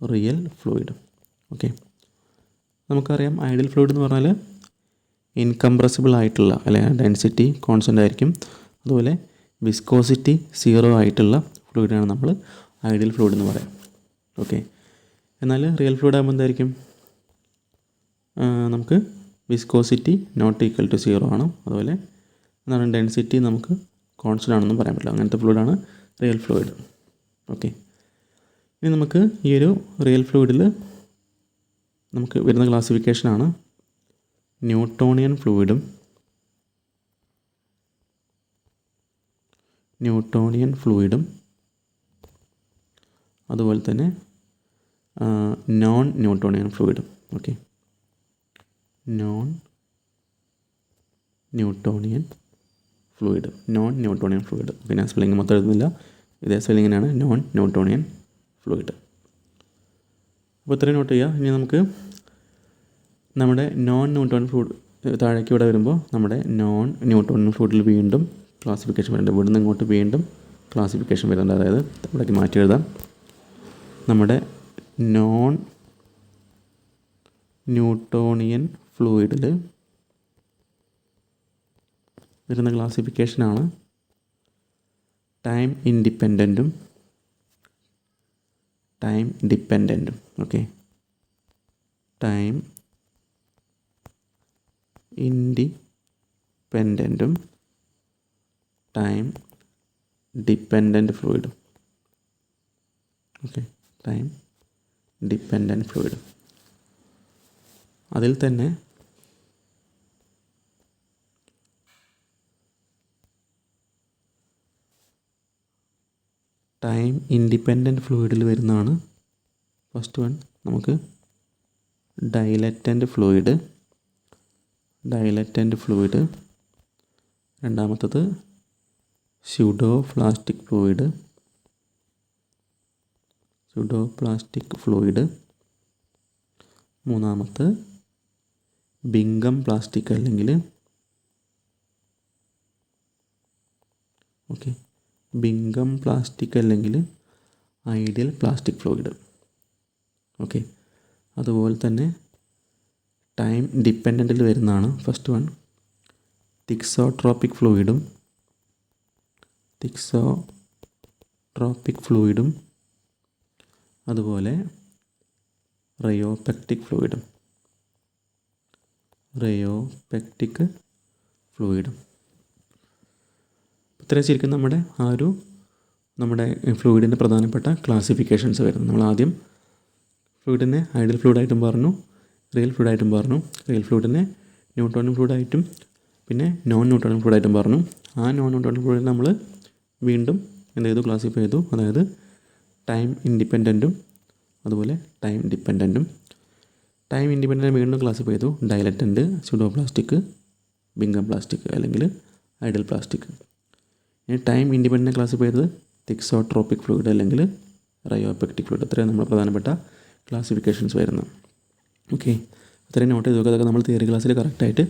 റിയൽ ഫ്ലൂയിഡും. ഓക്കെ, നമുക്കറിയാം ഐഡിയൽ ഫ്ലൂയിഡ് എന്ന് പറഞ്ഞാൽ ഇൻകംപ്രസിബിൾ ആയിട്ടുള്ള അല്ലെ ഡെൻസിറ്റി കോൺസ്റ്റൻ്റ് ആയിരിക്കും, അതുപോലെ വിസ്കോസിറ്റി 0 ആയിട്ടുള്ള ഫ്ലൂയിഡാണ് നമ്മൾ ഐഡിയൽ ഫ്ലൂയിഡ് എന്ന് പറയാം. ഓക്കെ, എന്നാൽ റിയൽ ഫ്ലൂയിഡ് ആകുമ്പോൾ എന്തായിരിക്കും, നമുക്ക് വിസ്കോസിറ്റി നോട്ട് ഈക്വൽ ടു 0 ആണ്, അതുപോലെ എന്താണ് ഡെൻസിറ്റി നമുക്ക് കോൺസ്റ്റൻ്റ് ആണെന്നും പറയാൻ പറ്റില്ല. അങ്ങനത്തെ ഫ്ലൂയിഡാണ് റിയൽ ഫ്ലൂയിഡ്. ഓക്കെ, ഇനി നമുക്ക് ഈ ഒരു റിയൽ ഫ്ലൂയിഡിൽ നമുക്ക് വരുന്ന ക്ലാസിഫിക്കേഷനാണ് ന്യൂട്ടോണിയൻ ഫ്ലൂയിഡും അതുപോലെ തന്നെ നോൺ ന്യൂട്ടോണിയൻ ഫ്ലൂയിഡും. Okay, non Newtonian fluid. പിന്നെ സ്പെല്ലിംഗ് മൊത്തം എഴുതുന്നില്ല, ഇതേ സ്പെല്ലിങ്ങിനാണ് നോൺ ന്യൂട്ടോണിയൻ ഫ്ലൂയിഡ്. അപ്പോൾ ഇത്രയും നോട്ട് ചെയ്യുക. ഇനി നമുക്ക് നമ്മുടെ നോൺ ന്യൂട്ടോണിയൻ ഫ്ലൂയിഡ് താഴേക്ക് ഇവിടെ വരുമ്പോൾ നമ്മുടെ നോൺ ന്യൂട്ടോണിയൻ ഫ്ലൂയിഡിൽ വീണ്ടും ക്ലാസിഫിക്കേഷൻ വരുന്നുണ്ട്. ഇവിടുന്ന് ഇങ്ങോട്ട് വീണ്ടും ക്ലാസിഫിക്കേഷൻ വരുന്നുണ്ട്. അതായത് ഇവിടേക്ക് മാറ്റി എഴുതാം. നമ്മുടെ നോൺ ന്യൂട്ടോണിയൻ ഫ്ലൂയിഡിൽ വരുന്ന ക്ലാസിഫിക്കേഷനാണ് ടൈം ഡിപ്പെൻഡൻറ്റും. ഓക്കെ, ടൈം ഇൻഡിപെൻഡൻറ്റും ടൈം ഡിപ്പെൻഡൻറ്റ് ഫ്ലൂയിഡും. Okay, time dependent fluid. അതിൽ തന്നെ ടൈം ഇൻഡിപെൻഡൻറ്റ് ഫ്ലൂയിഡിൽ വരുന്നതാണ് ഫസ്റ്റ് വൺ നമുക്ക് ഡൈലറ്റൻ്റ് ഫ്ലൂയിഡ്. രണ്ടാമത്തത് സ്യൂഡോ പ്ലാസ്റ്റിക് ഫ്ലൂയിഡ്. മൂന്നാമത്തെ ബിംഗം പ്ലാസ്റ്റിക് അല്ലെങ്കിൽ ഐഡിയൽ പ്ലാസ്റ്റിക് ഫ്ലൂയിഡ്. ഓക്കെ, അതുപോലെ തന്നെ ടൈം ഡിപ്പെൻഡൻറ്റിൽ വരുന്നതാണ് ഫസ്റ്റ് വൺ തിക്സോട്രോപിക് ഫ്ലൂയിഡും അതുപോലെ റയോപെക്റ്റിക് ഫ്ലൂയിഡും. ഇത്രയും ശരിക്കും നമ്മുടെ ഫ്ലൂയിഡിൻ്റെ പ്രധാനപ്പെട്ട ക്ലാസിഫിക്കേഷൻസ് വരുന്നത്. നമ്മൾ ആദ്യം ഫ്ലൂയിഡിനെ ഐഡിയൽ ഫ്ലൂയിഡായിട്ടും പറഞ്ഞു, റിയൽ ഫ്ലൂയിഡായിട്ടും പറഞ്ഞു. റിയൽ ഫ്ലൂയിഡിനെ ന്യൂട്ടോണിയൻ ഫ്ലൂയിഡായിട്ടും പിന്നെ നോൺ ന്യൂട്ടോണിയൻ ഫ്ലൂയിഡായിട്ടും പറഞ്ഞു. ആ നോൺ ന്യൂട്ടോണിയൻ ഫ്ലൂയിഡിനെ നമ്മൾ വീണ്ടും ക്ലാസിഫൈ ചെയ്തു. അതായത് ടൈം ഇൻഡിപെൻഡൻറ്റും അതുപോലെ ടൈം ഡിപ്പെൻഡൻറ്റും. ടൈം ഇൻഡിപെൻഡൻറ്റ് വീണ്ടും ക്ലാസിഫൈ ചെയ്തു ഡൈലറ്റൻ്റ്, സ്യൂഡോ പ്ലാസ്റ്റിക്, ബിംഗം പ്ലാസ്റ്റിക് അല്ലെങ്കിൽ ഐഡിയൽ പ്ലാസ്റ്റിക്. ഇനി ടൈം ഇൻഡിപെൻഡൻറ്റ് ക്ലാസിഫൈ ചെയ്തത് തിക്സോട്രോപിക് ഫ്ലൂയിഡ് അല്ലെങ്കിൽ റയോപെക്റ്റിക് ഫ്ലൂയിഡ്. ഇത്രയും നമ്മൾ പ്രധാനപ്പെട്ട ക്ലാസിഫിക്കേഷൻസ് വരുന്നത്. ഓക്കെ, ഇത്രയും നോട്ട് ചെയ്ത് നോക്കുക. അതൊക്കെ നമ്മൾ തിയറി ക്ലാസ്സിൽ കറക്റ്റായിട്ട്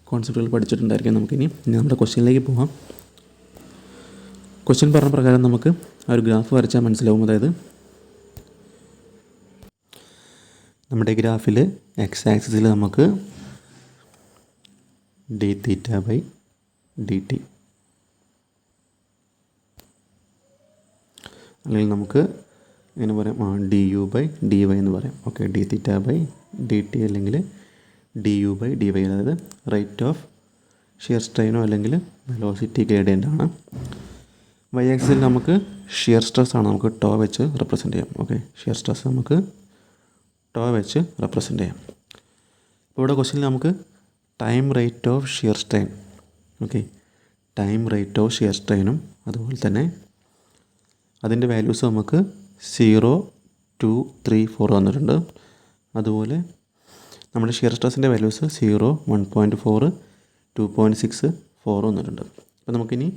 കോൺസെപ്റ്റുകൾ പഠിച്ചിട്ടുണ്ടായിരിക്കും. നമുക്കിനി നമ്മുടെ ക്വസ്റ്റ്യനിലേക്ക് പോകാം. ക്വസ്റ്റ്യൻ പറഞ്ഞ പ്രകാരം നമുക്ക് ആ ഒരു ഗ്രാഫ് വരച്ചാൽ മനസ്സിലാവും. അതായത് നമ്മുടെ ഗ്രാഫിൽ എക്സ് ആക്സിസിൽ നമുക്ക് d θ/dt അല്ലെങ്കിൽ നമുക്ക് ഇങ്ങനെ പറയാം D U by D Y എന്ന് പറയാം. Okay, D theta by D T അല്ലെങ്കിൽ D U by D Y, അതായത് റേറ്റ് ഓഫ് ഷിയർ സ്ട്രെയിനോ അല്ലെങ്കിൽ വെലോസിറ്റി ഗ്രേഡിയൻ്റ് ആണ്. വൈ ആക്സിസിൽ നമുക്ക് ഷിയർ സ്ട്രെസ് ആണ് നമുക്ക് ടോ വെച്ച് റെപ്രസെൻ്റ് ചെയ്യാം. ഓക്കെ, ഷിയർ സ്ട്രെസ് നമുക്ക് ടോ വെച്ച് റെപ്രസെൻ്റ് ചെയ്യാം. ഇപ്പോൾ ഇവിടെ ക്വസ്റ്റ്യനിൽ നമുക്ക് time rate of shear strain, okay, time rate of shear സ്ട്രെയിനും അതുപോലെ തന്നെ അതിൻ്റെ വാല്യൂസ് നമുക്ക് 0, 2, 3, 4 തന്നിട്ടുണ്ട്. അതുപോലെ നമ്മുടെ ഷിയർ സ്ട്രെസ്സിൻ്റെ വാല്യൂസ് 0, 1.4, 2.6, 4 വന്നിട്ടുണ്ട്. അപ്പോൾ നമുക്കിനി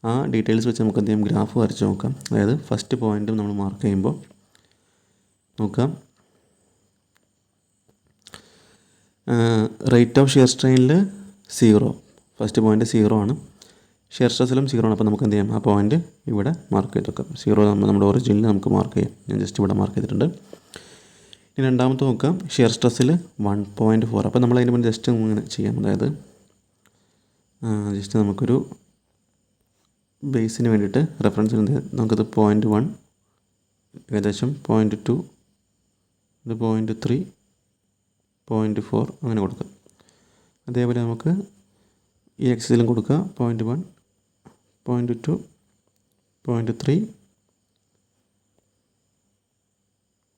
ആ ഡീറ്റെയിൽസ് വെച്ച് നമുക്ക് എന്ത് ചെയ്യാം, ഗ്രാഫ് വരച്ച് നോക്കാം. അതായത് ഫസ്റ്റ് പോയിൻ്റ് നമ്മൾ മാർക്ക് ചെയ്യുമ്പോൾ നോക്കാം, റേറ്റ് ഓഫ് ഷിയർ സ്ട്രെയിനിൽ 0, ഫസ്റ്റ് പോയിൻ്റ് 0 ആണ്. ഷിയർ സ്ട്രെസ്സിലും 0 ആണ്. അപ്പോൾ നമുക്ക് എന്ത് ചെയ്യാം, ആ പോയിൻ്റ് ഇവിടെ മാർക്ക് ചെയ്ത് വെക്കാം. 0 നമ്മുടെ ഒറിജിനിൽ നമുക്ക് മാർക്ക് ചെയ്യാം. ഞാൻ ജസ്റ്റ് ഇവിടെ മാർക്ക് ചെയ്തിട്ടുണ്ട്. ഇനി രണ്ടാമത്തെ നോക്കാം, ഷിയർ സ്ട്രെസ്സിൽ 1.4. അപ്പോൾ നമ്മൾ അതിന് മുന്നേ ജസ്റ്റ് ഇങ്ങനെ ചെയ്യാം. അതായത് ജസ്റ്റ് നമുക്കൊരു ബേസിന് വേണ്ടിയിട്ട് റെഫറൻസിന് നമുക്കത് 0.1, ഏകദേശം 0.2, ഇത് 0.3, 0.4 അങ്ങനെ കൊടുക്കാം. അതേപോലെ നമുക്ക് ഈ എക്സിലും കൊടുക്കുക 0.1, 0.2, 0.3,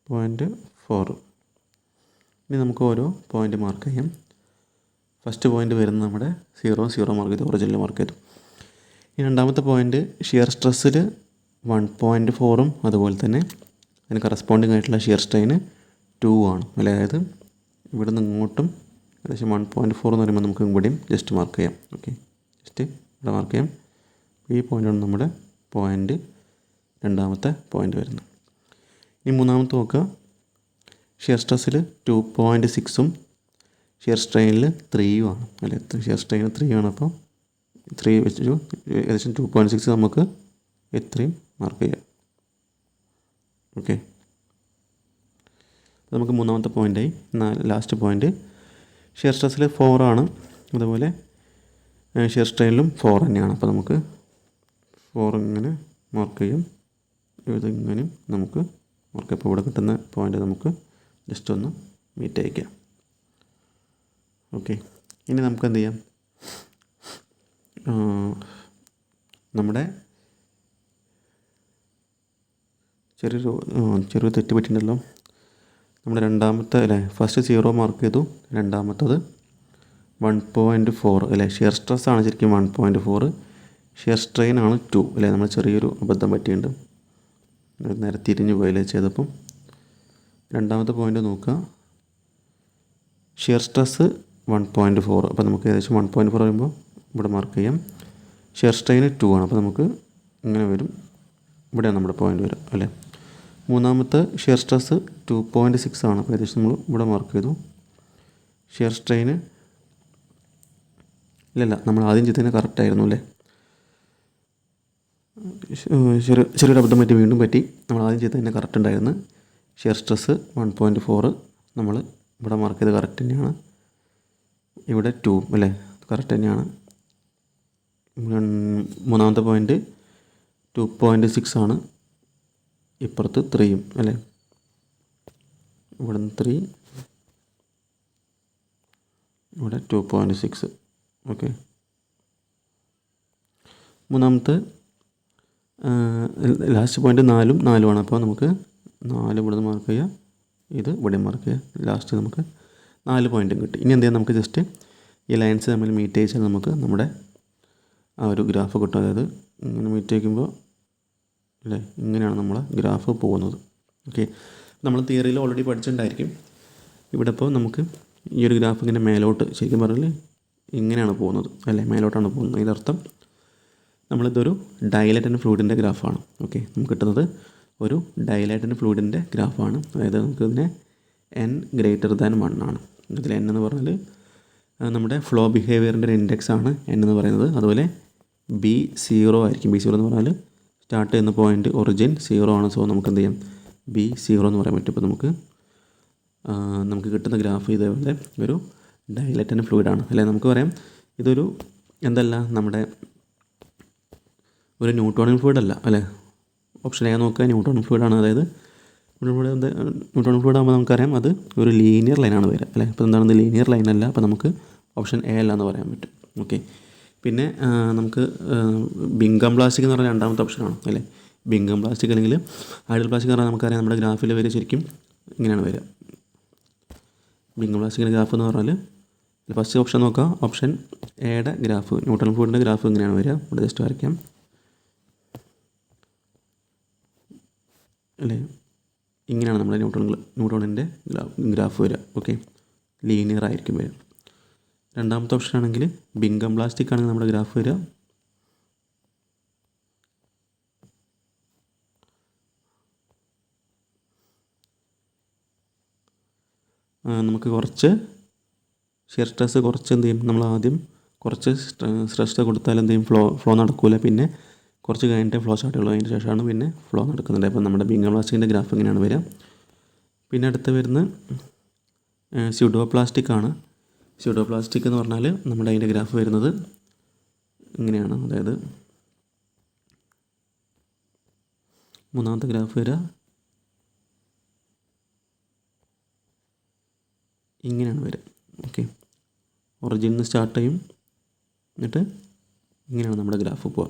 0.4. ഇനി നമുക്ക് ഓരോ പോയിൻ്റ് മാർക്ക് ചെയ്യാം. ഫസ്റ്റ് പോയിൻ്റ് വരുന്നത് നമ്മുടെ 0 മാർക്ക് ചെയ്തു, ഒറിജിനൽ മാർക്ക് ചെയ്തു. ഈ രണ്ടാമത്തെ പോയിൻ്റ് ഷിയർ സ്ട്രെസ്സിൽ 1.4ഉം അതുപോലെ തന്നെ അതിന് കറസ്പോണ്ടിങ് ആയിട്ടുള്ള ഷിയർ സ്ട്രെയിന് 2 ആണ്. അതായത് ഇവിടെ നിന്ന് ഇങ്ങോട്ടും ഏകദേശം 1.4 എന്ന് പറയുമ്പോൾ നമുക്ക് ഇവിടെയും ജസ്റ്റ് മാർക്ക് ചെയ്യാം. ഓക്കെ, ജസ്റ്റ് ഇവിടെ മാർക്ക് ചെയ്യാം. ഈ പോയിൻ്റാണ് നമ്മുടെ പോയിൻ്റ്, രണ്ടാമത്തെ പോയിൻ്റ് വരുന്നത്. ഇനി മൂന്നാമത്തെ നോക്കുക, ഷിയർ സ്ട്രെസ്സിൽ 2.6ഉം ഷിയർ സ്ട്രെയിനിൽ 3ഉം ആണ്. അല്ലെ, ഷിയർ സ്ട്രെയിൻ 3 ആണ്. അപ്പോൾ 3 വെച്ചു ഏകദേശം 2.6 നമുക്ക് എത്രയും മാർക്ക് ചെയ്യാം. ഓക്കെ, നമുക്ക് മൂന്നാമത്തെ പോയിൻ്റായി. ലാസ്റ്റ് പോയിൻ്റ് ഷിയർ സ്ട്രെസ്സിൽ 4 ആണ്. അതുപോലെ ഷിയർ സ്ട്രെയിനിലും 4 തന്നെയാണ്. അപ്പോൾ നമുക്ക് 4 ഇങ്ങനെ മാർക്ക് ചെയ്യും, ഇതിങ്ങനെയും നമുക്ക് മാർക്ക് ചെയ്യാം. അപ്പോൾ ഇവിടെ കിട്ടുന്ന പോയിൻ്റ് നമുക്ക് ജസ്റ്റ് ഒന്ന് മീറ്റ് അയക്കാം. ഓക്കെ, ഇനി നമുക്ക് എന്ത് ചെയ്യാം, നമ്മുടെ ചെറിയൊരു തെറ്റ് പറ്റിയിട്ടുണ്ടല്ലോ. നമ്മുടെ രണ്ടാമത്തെ അല്ലേ, ഫസ്റ്റ് 0 മാർക്ക് ചെയ്തു, രണ്ടാമത്തത് 1.4 അല്ലേ. ഷിയർ സ്ട്രെസ് ആണ് ശരിക്കും 1.4, ഷിയർ സ്ട്രെയിൻ ആണ് 2 അല്ലേ. നമ്മൾ ചെറിയൊരു അബദ്ധം പറ്റിയിട്ടുണ്ട്, നേരെ തിരിഞ്ഞു പോയല്ലേ ചെയ്തപ്പം. രണ്ടാമത്തെ പോയിൻ്റ് നോക്കുക, ഷിയർ സ്ട്രെസ് 1.4. അപ്പോൾ നമുക്ക് ഏകദേശം 1.4 പറയുമ്പോൾ ഇവിടെ മാർക്ക് ചെയ്യാം. ഷിയർ സ്ട്രെയിന് 2 ആണ്. അപ്പോൾ നമുക്ക് ഇങ്ങനെ വരും, ഇവിടെയാണ് നമ്മുടെ പോയിൻ്റ് വരും അല്ലേ. മൂന്നാമത്തെ ഷിയർ സ്ട്രെസ് 2.6 ആണ്. അപ്പോൾ ഏകദേശം നമ്മൾ ഇവിടെ മാർക്ക് ചെയ്തു. ഷിയർ സ്ട്രെയിന് ഇല്ല, നമ്മൾ ആദ്യം ചെയ്തതിന് കറക്റ്റായിരുന്നു അല്ലേ. ചെറിയൊരു അബദ്ധം പറ്റി, വീണ്ടും പറ്റി. നമ്മൾ ആദ്യം ചെയ്തതിന് കറക്റ്റ് ഉണ്ടായിരുന്നു. ഷിയർ സ്ട്രെസ് 1.4 നമ്മൾ ഇവിടെ മാർക്ക് ചെയ്ത് കറക്റ്റ് തന്നെയാണ്. ഇവിടെ 2 അല്ലേ, കറക്റ്റ് തന്നെയാണ്. മൂന്നാമത്തെ പോയിൻ്റ് 2.6 ആണ്. ഇപ്പുറത്ത് 3ഉം അല്ലേ, ഇവിടെ നിന്ന് 3, ഇവിടെ 2.6. ഓക്കെ, മൂന്നാമത്തെ ലാസ്റ്റ് പോയിൻ്റ് 4ഉം 4ഉം ആണ്. അപ്പോൾ നമുക്ക് 4 ഇവിടെ നിന്ന് മാർക്ക് ചെയ്യുക, ഇത് ഇവിടെ മാർക്ക് ചെയ്യുക. ലാസ്റ്റ് നമുക്ക് 4 പോയിൻറ്റും കിട്ടി. ഇനി എന്ത് ചെയ്യാം, നമുക്ക് ജസ്റ്റ് ഈ ലൈൻസ് തമ്മിൽ മീറ്റ് ചെയ്യിച്ചാൽ നമുക്ക് നമ്മുടെ ആ ഒരു ഗ്രാഫ് കിട്ടും. അതായത് ഇങ്ങനെ മീറ്റ് ചെയ്യിക്കുമ്പോൾ അല്ലേ, ഇങ്ങനെയാണ് നമ്മളെ ഗ്രാഫ് പോകുന്നത്. ഓക്കെ, നമ്മൾ തിയറിയിൽ ഓൾറെഡി പഠിച്ചിട്ടുണ്ടായിരിക്കും. ഇവിടെ ഇപ്പോൾ നമുക്ക് ഈ ഒരു ഗ്രാഫ് ഇങ്ങനെ മേലോട്ട് ശരിക്കും പറഞ്ഞാൽ ഇങ്ങനെയാണ് പോകുന്നത് അല്ലേ, മേലോട്ടാണ് പോകുന്നത്. ഇതിനർത്ഥം നമ്മളിതൊരു ഡയലേറ്റഡ് ഫ്ലൂയിഡിൻ്റെ ഗ്രാഫാണ്. ഓക്കെ, നമുക്ക് കിട്ടുന്നത് ഒരു ഡയലേറ്റഡ് ഫ്ലൂയിഡിൻ്റെ ഗ്രാഫാണ്. അതായത് നമുക്കിതിനെ n greater than 1 ആണ്. ഇതിൽ n എന്ന് പറഞ്ഞാൽ നമ്മുടെ ഫ്ലോ ബിഹേവിയറിൻ്റെ ഒരു ഇൻഡെക്സ് ആണ് n എന്ന് പറയുന്നത്. അതുപോലെ B0 ആയിരിക്കും. B0 എന്ന് പറഞ്ഞാൽ സ്റ്റാർട്ട് ചെയ്യുന്ന പോയിൻ്റ് ഒറിജിൻ 0 ആണ്. സോ നമുക്ക് എന്ത് ചെയ്യാം, B0 എന്ന് പറയാൻ പറ്റും. ഇപ്പോൾ നമുക്ക് കിട്ടുന്ന ഗ്രാഫ് ഇതേപോലെ ഒരു ഡയലേറ്റഡ് ഫ്ലൂയിഡാണ് അല്ലേ. നമുക്ക് പറയാം ഇതൊരു എന്തല്ല, നമ്മുടെ ഒരു ന്യൂട്ടോണിയൻ ഫ്ലൂയിഡ് അല്ല അല്ലേ, ഓപ്ഷൻ എ നോക്കുക, ന്യൂട്രോൺ ഫ്ലൂയിഡാണ്. അതായത് ന്യൂട്രോൺ ഫ്ലൂയിഡ് ആകുമ്പോൾ നമുക്കറിയാം അത് ഒരു ലീനിയർ ലൈനാണ് വരിക അല്ലേ. അപ്പോൾ എന്താണെന്ന് ലീനിയർ ലൈനല്ല, അപ്പോൾ നമുക്ക് ഓപ്ഷൻ എ അല്ല എന്ന് പറയാൻ പറ്റും. ഓക്കെ. പിന്നെ നമുക്ക് ബിങ്കം പ്ലാസ്റ്റിക് എന്ന് പറഞ്ഞാൽ രണ്ടാമത്തെ ഓപ്ഷനാണ് അല്ലേ. ബിങ്കം പ്ലാസ്റ്റിക് അല്ലെങ്കിൽ ഐഡിയൽ പ്ലാസ്റ്റിക് എന്ന് പറഞ്ഞാൽ നമുക്കറിയാം നമ്മുടെ ഗ്രാഫിൽ വരെ ശരിക്കും ഇങ്ങനെയാണ് വരിക. ബിങ്കം പ്ലാസ്റ്റിക്കിൻ്റെ ഗ്രാഫ് എന്ന് പറഞ്ഞാൽ ഫസ്റ്റ് ഓപ്ഷൻ നോക്കുക, ഓപ്ഷൻ എയുടെ ഗ്രാഫ്, ന്യൂട്രോൺ ഫ്ലൂയിഡിൻ്റെ ഗ്രാഫ് ഇങ്ങനെയാണ് വരിക. ഇവിടെ ജസ്റ്റ് വരയ്ക്കാം അല്ലേ. ഇങ്ങനെയാണ് നമ്മുടെ ന്യൂട്രോണിൻ്റെ ഗ്രാഫ് വരിക. ഓക്കെ, ലീനിയർ ആയിരിക്കും വരിക. രണ്ടാമത്തെ ഓപ്ഷൻ ആണെങ്കിൽ ബിങ്കം പ്ലാസ്റ്റിക് ആണെങ്കിൽ നമ്മുടെ ഗ്രാഫ് വരിക നമുക്ക് കുറച്ച് ഷിയർ സ്ട്രെസ് കുറച്ച് എന്ത് ചെയ്യും, നമ്മൾ ആദ്യം കുറച്ച് സ്ട്രെസ് കൊടുത്താൽ എന്ത് ചെയ്യും, ഫ്ലോ നടക്കില്ല. പിന്നെ കുറച്ച് കഴിഞ്ഞിട്ട് ഫ്ലോ സ്റ്റാർട്ട് ചെയ്യുള്ളൂ. അതിന് ശേഷമാണ് പിന്നെ ഫ്ലോ നടക്കുന്നുണ്ട്. അപ്പോൾ നമ്മുടെ ബിങ്കം പ്ലാസ്റ്റിക്കിൻ്റെ ഗ്രാഫ് ഇങ്ങനെയാണ് വരിക. പിന്നെ അടുത്ത് വരുന്ന സ്യൂഡോ പ്ലാസ്റ്റിക് ആണ്. സ്യൂഡോ പ്ലാസ്റ്റിക് എന്ന് പറഞ്ഞാൽ നമ്മുടെ അതിൻ്റെ ഗ്രാഫ് വരുന്നത് ഇങ്ങനെയാണ്. അതായത് മൂന്നാമത്തെ ഗ്രാഫ് വരിക ഇങ്ങനെയാണ് വരിക. ഓക്കെ, ഒറിജിനിൽ നിന്ന് സ്റ്റാർട്ട് ചെയ്യും, എന്നിട്ട് ഇങ്ങനെയാണ് നമ്മുടെ ഗ്രാഫ് പോവുക.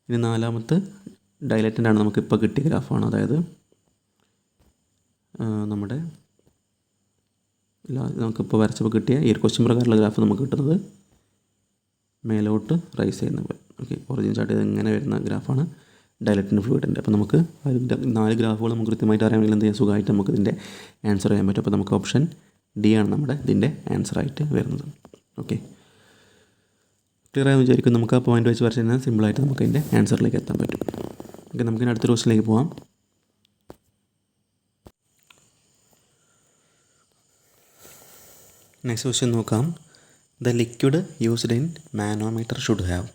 ഇനി നാലാമത്തെ ഡയലറ്റൻ്റ് ആണ്, നമുക്കിപ്പോൾ കിട്ടിയ ഗ്രാഫാണ്. അതായത് നമ്മുടെ നമുക്കിപ്പോൾ വരച്ചപ്പോൾ കിട്ടിയ ഈ ഒരു ക്വസ്റ്റ്യൻ പ്രകാരമുള്ള ഗ്രാഫ് നമുക്ക് കിട്ടുന്നത് മേലോട്ട് റൈസ് ചെയ്യുന്ന പോലെ. ഓക്കെ, ഒറിജിൻ സ്റ്റാർട്ട് ചെയ്ത് ഇങ്ങനെ വരുന്ന ഗ്രാഫാണ് ഡയലറ്റൻ്റ് ഫ്ലൂയിഡിൻ്റെ. അപ്പോൾ നമുക്ക് 4 ഗ്രാഫുകൾ നമുക്ക് കൃത്യമായിട്ട് അറിയാമെങ്കിൽ എന്ത് ചെയ്യാം, സുഖമായിട്ട് നമുക്ക് ഇതിൻ്റെ ആൻസർ ചെയ്യാൻ പറ്റും. അപ്പോൾ നമുക്ക് ഓപ്ഷൻ ഡി ആണ് നമ്മുടെ ഇതിൻ്റെ ആൻസറായിട്ട് വരുന്നത്. ഓക്കെ, ക്ലിയർ ആയെന്ന് വിചാരിക്കും. നമുക്ക് ആ പോയിൻ്റ് വെച്ച് വരച്ച് കഴിഞ്ഞാൽ സിമ്പിളായിട്ട് നമുക്ക് അതിൻ്റെ ആൻസറിലേക്ക് എത്താൻ പറ്റും. ഓക്കെ, നമുക്കിനി അടുത്ത ക്വസ്റ്റ്യനിലേക്ക് പോകാം. നെക്സ്റ്റ് ക്വസ്റ്റ്യൻ നോക്കാം. The liquid used in manometer should have.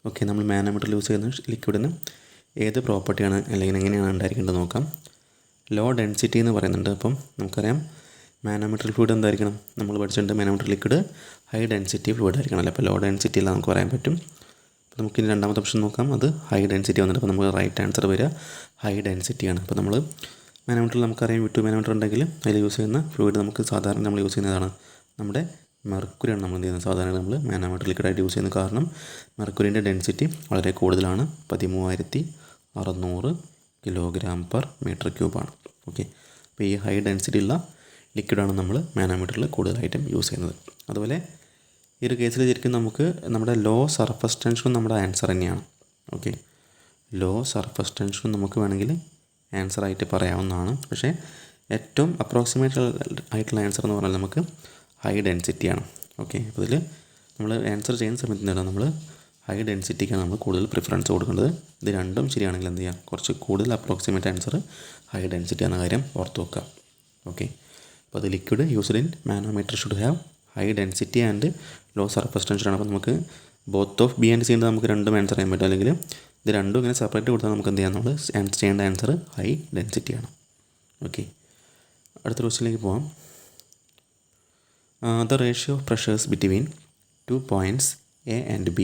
Okay, നമ്മൾ മാനോമീറ്ററിൽ യൂസ് ചെയ്യുന്ന ലിക്വിഡിന് ഏത് പ്രോപ്പർട്ടിയാണ് അല്ലെങ്കിൽ എങ്ങനെയാണ് ഉണ്ടായിരിക്കേണ്ടത് നോക്കാം. ലോ ഡെൻസിറ്റി എന്ന് പറയുന്നുണ്ട്. അപ്പം നമുക്കറിയാം മാനോമീറ്റർ ഫ്ലൂയിഡ് എന്തായിരിക്കണം, നമ്മൾ പഠിച്ചിട്ടുണ്ട് manometer liquid high density fluid ആയിരിക്കണം അല്ലേ. അപ്പോൾ ലോ ഡെൻസിറ്റി അല്ല നമുക്ക് പറയാൻ പറ്റും. അപ്പോൾ നമുക്കിനി രണ്ടാമത്തെ ഓപ്ഷൻ നോക്കാം. അത് ഹൈ ഡെൻസിറ്റി വന്നിട്ട് അപ്പോൾ നമുക്ക് റൈറ്റ് ആൻസർ വരിക ഹൈ ഡെൻസിറ്റിയാണ്. അപ്പോൾ നമ്മൾ മാനോമീറ്ററിൽ നമുക്കറിയാം വിട്ടു മാനോമീറ്റർ ഉണ്ടെങ്കിൽ അതിൽ യൂസ് ചെയ്യുന്ന ഫ്ലൂയിഡ് നമുക്ക് സാധാരണ നമ്മൾ യൂസ് ചെയ്യുന്നതാണ് നമ്മുടെ മെർക്കുറിയാണ്. നമ്മൾ എന്ത് ചെയ്യുന്നത്, സാധാരണ നമ്മൾ മാനോമീറ്റർ ലിക്വിഡായിട്ട് യൂസ് ചെയ്യുന്നത്. കാരണം മെർക്കുറിൻ്റെ ഡെൻസിറ്റി വളരെ കൂടുതലാണ്, 13,600 kg/m³. ഓക്കെ, അപ്പോൾ ഈ ഹൈ ഡെൻസിറ്റി ഉള്ള ലിക്വിഡാണ് നമ്മൾ മാനോമീറ്ററിൽ കൂടുതലായിട്ടും യൂസ് ചെയ്യുന്നത്. അതുപോലെ ഈ ഒരു കേസിൽ ശരിക്കും നമുക്ക് നമ്മുടെ ലോ സർഫസ് ടെൻഷനും നമ്മുടെ ആൻസർ തന്നെയാണ്. ഓക്കെ, ലോ സർഫസ് ടെൻഷനും നമുക്ക് വേണമെങ്കിൽ ആൻസറായിട്ട് പറയാവുന്നതാണ്. പക്ഷേ ഏറ്റവും അപ്രോക്സിമേറ്റ് ആയിട്ടുള്ള ആൻസർ എന്ന് പറഞ്ഞാൽ നമുക്ക് ഹൈ ഡെൻസിറ്റിയാണ്. ഓക്കെ, അപ്പോൾ ഇതിൽ നമ്മൾ ആൻസർ ചെയ്യുന്ന സമയത്ത് എന്താണ്, നമ്മൾ ഹൈ ഡെൻസിറ്റിക്കാണ് നമ്മൾ കൂടുതൽ പ്രിഫറൻസ് കൊടുക്കേണ്ടത്. ഇത് രണ്ടും ശരിയാണെങ്കിൽ എന്ത് ചെയ്യുക, കുറച്ച് കൂടുതൽ അപ്രോക്സിമേറ്റ് ആൻസർ ഹൈ ഡെൻസിറ്റി എന്ന കാര്യം ഓർത്ത് വെക്കുക. ഓക്കെ, അപ്പോൾ അത് liquid used in manometer should have high density and low surface ടെൻഷനാണ്. അപ്പോൾ നമുക്ക് both of B and C ഉണ്ട്, നമുക്ക് രണ്ടും ആൻസർ ചെയ്യാൻ പറ്റും. അല്ലെങ്കിൽ ഇത് രണ്ടും ഇങ്ങനെ സെപ്പറേറ്റ് കൊടുത്താൽ നമുക്ക് എന്ത് ചെയ്യാം, നമ്മൾ ചെയ്യേണ്ട ആൻസർ ഹൈ ഡെൻസിറ്റിയാണ്. ഓക്കെ, അടുത്ത ക്വസ്റ്റ്യനിലേക്ക് പോകാം. The ratio of pressures between 2 points A and B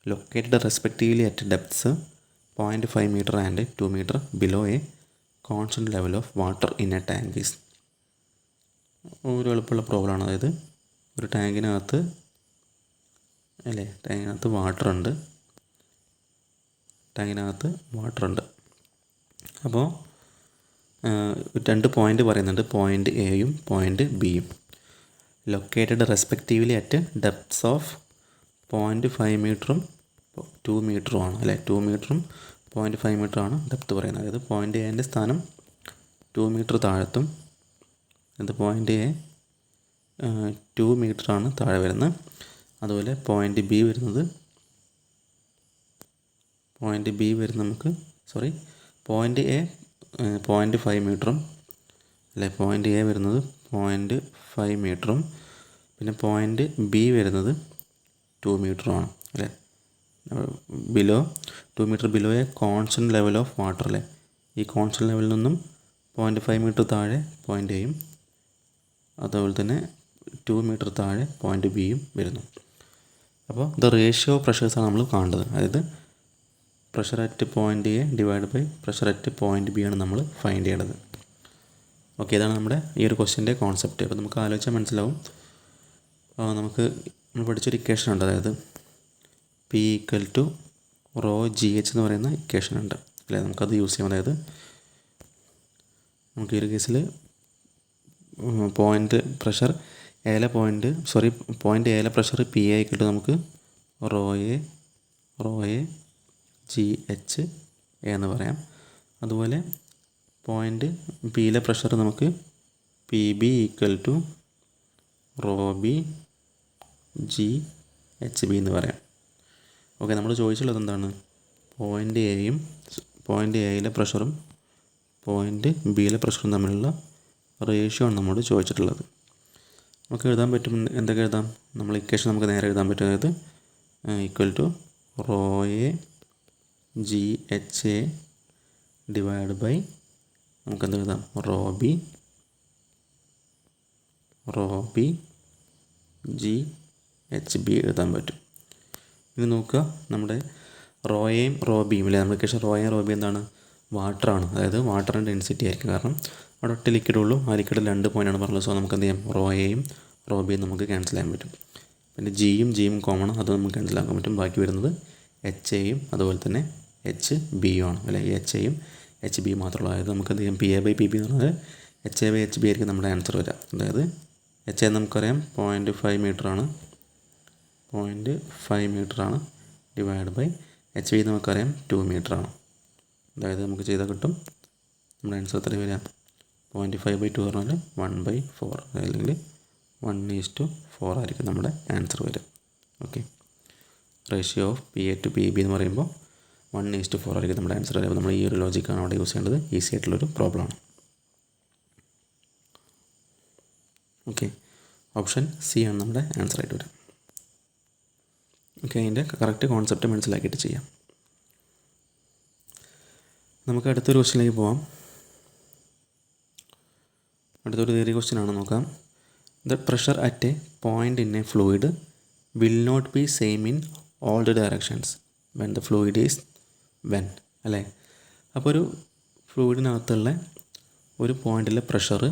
located respectively at depths 0.5 meter and 2 meter below a constant level of water in a tank is. ഒരു എളുപ്പമുള്ള പ്രോബ്ലമാണ്. അതായത് ഒരു ടാങ്കിനകത്ത് വാട്ടർ ഉണ്ട്. അപ്പോൾ 2 പോയിൻ്റ് പറയുന്നുണ്ട്, പോയിൻ്റ് എയും പോയിൻ്റ് ബിയും. Located respectively at depths of 0.5 മീറ്ററും 2 മീറ്ററും ആണ് അല്ലേ. 2 മീറ്ററും 0.5 മീറ്ററാണ് ഡെപ്ത്ത് പറയുന്നത്. അതായത് പോയിൻ്റ് എൻ്റെ സ്ഥാനം 2 മീറ്റർ താഴത്തും, അത് പോയിൻ്റ് എ 2 മീറ്ററാണ് താഴെ വരുന്നത്. അതുപോലെ പോയിൻ്റ് ബി വരുന്നത് പോയിൻ്റ് എ 0.5 മീറ്ററും അല്ലേ. പോയിൻ്റ് എ വരുന്നത് 0.5 മീറ്ററും പിന്നെ പോയിൻ്റ് ബി വരുന്നത് 2 മീറ്ററുമാണ് അല്ലേ. Below 2 metre below a constant level of water അല്ലേ. ഈ കോൺസ്റ്റൻറ്റ് ലെവലിൽ നിന്നും 0.5 മീറ്റർ താഴെ പോയിൻ്റ് എയും അതുപോലെ തന്നെ 2 മീറ്റർ താഴെ പോയിൻ്റ് ബിയും വരുന്നു. അപ്പോൾ ദ റേഷ്യോ ഓഫ് പ്രഷേഴ്സാണ് നമ്മൾ കാണേണ്ടത്. അതായത് pressure at point A divide by pressure at point B ആണ് നമ്മൾ ഫൈൻഡ് ചെയ്യേണ്ടത്. ഓക്കെ, ഇതാണ് നമ്മുടെ ഈ ഒരു ക്വസ്റ്റ്യൻ്റെ കോൺസെപ്റ്റ്. അപ്പോൾ നമുക്ക് ആലോചിച്ചാൽ മനസ്സിലാവും. നമുക്ക് നമ്മൾ പഠിച്ചൊരു ഇക്വേഷൻ ഉണ്ട്, അതായത് P equal to rho g H എന്ന് പറയുന്ന ഇക്വേഷൻ ഉണ്ട് അല്ലേ. നമുക്കത് യൂസ് ചെയ്യാം. അതായത് നമുക്ക് ഈ ഒരു കേസിൽ പോയിൻ്റ് എയിലെ pressure P A equal to നമുക്ക് റോ എ ജി എച്ച് എന്ന് പറയാം. അതുപോലെ പോയിൻ്റ് ബിയിലെ പ്രഷർ നമുക്ക് P B equal to rho B G H B എന്ന് പറയാം. ഓക്കെ, നമ്മൾ ചോദിച്ചുള്ളത് എന്താണ്? പോയിൻ്റ് എയിലെ പ്രഷറും പോയിൻ്റ് ബിയിലെ പ്രഷറും തമ്മിലുള്ള റേഷ്യോ ആണ് നമ്മോട് ചോദിച്ചിട്ടുള്ളത്. നമുക്ക് എഴുതാൻ പറ്റും. എന്തൊക്കെ എഴുതാം? നമ്മൾ ഇക്വേഷൻ നമുക്ക് നേരെ എഴുതാൻ പറ്റും. അതായത് equal to rho A G H A divide by നമുക്ക് എന്ത് എഴുതാം? Rho B G H B എഴുതാൻ പറ്റും. ഇനി നോക്കുക, നമ്മുടെ റോ എയും റോ ബിയും അല്ലേ. നമ്മുടെ ഇക്വേഷൻ റോ എയും റോ ബി എന്താണ്? വാട്ടറാണ്. അതായത് വാട്ടറിൻ്റെ ഡെൻസിറ്റി ആയിരിക്കും. കാരണം അവിടെ ഒറ്റ ലിക്വിഡ് ഉള്ളൂ. ആ ലിക്വിഡിൽ 2 പോയിൻ്റാണ് പറഞ്ഞത്. സോ നമുക്ക് എന്ത് ചെയ്യാം? റോ എയും റോ ബിയും നമുക്ക് ക്യാൻസൽ ചെയ്യാൻ പറ്റും. പിന്നെ ജിയും കോമൺ, അത് നമുക്ക് ക്യാൻസൽ ആക്കാൻ പറ്റും. ബാക്കി വരുന്നത് എച്ച് എയും അതുപോലെ തന്നെ എച്ച് ബിയും ആണ് അല്ലെ. എച്ച് എയും എച്ച് ബിയും മാത്രമുള്ളൂ. അതായത് നമുക്ക് എന്ത് ചെയ്യാം? P A by P B എന്ന് പറഞ്ഞാൽ H A by H B ആയിരിക്കും നമ്മുടെ ആൻസർ വരിക. അതായത് എച്ച് എ നമുക്കറിയാം 0.5 മീറ്ററാണ് ഡിവൈഡ് ബൈ എച്ച് ബി നമുക്കറിയാം 2 മീറ്ററാണ്. അതായത് നമുക്ക് ചെയ്താൽ കിട്ടും നമ്മുടെ ആൻസർ എത്ര വരിക? 0.5/2 പറഞ്ഞാൽ 1/4, അല്ലെങ്കിൽ 1:4 ആയിരിക്കും നമ്മുടെ ആൻസർ വരിക. Okay, ratio of P A to P B എന്ന് പറയുമ്പോൾ 1:4 ആയിരിക്കും നമ്മുടെ ആൻസർ വരിക. അപ്പോൾ നമ്മൾ ഈ ഒരു ലോജിക്കാണ് അവിടെ യൂസ് ചെയ്യേണ്ടത്. ഈസി ആയിട്ടുള്ളൊരു പ്രോബ്ലമാണ്. ഓക്കെ, ഓപ്ഷൻ സി ആണ് നമ്മുടെ ആൻസർ ആയിട്ട് വരിക. ഓക്കെ, അതിൻ്റെ കറക്റ്റ് കോൺസെപ്റ്റ് മനസ്സിലാക്കിയിട്ട് ചെയ്യാം. നമുക്ക് അടുത്തൊരു ക്വസ്റ്റ്യനിലേക്ക് പോവാം. അടുത്തൊരു തിയറി ക്വസ്റ്റ്യൻ ആണ്, നോക്കാം. The pressure at a point in a fluid will not be same in all the directions when the fluid is when അല്ലേ. അപ്പോൾ ഒരു ഫ്ലൂയിഡിനകത്തുള്ള ഒരു പോയിൻറ്റിലെ pressure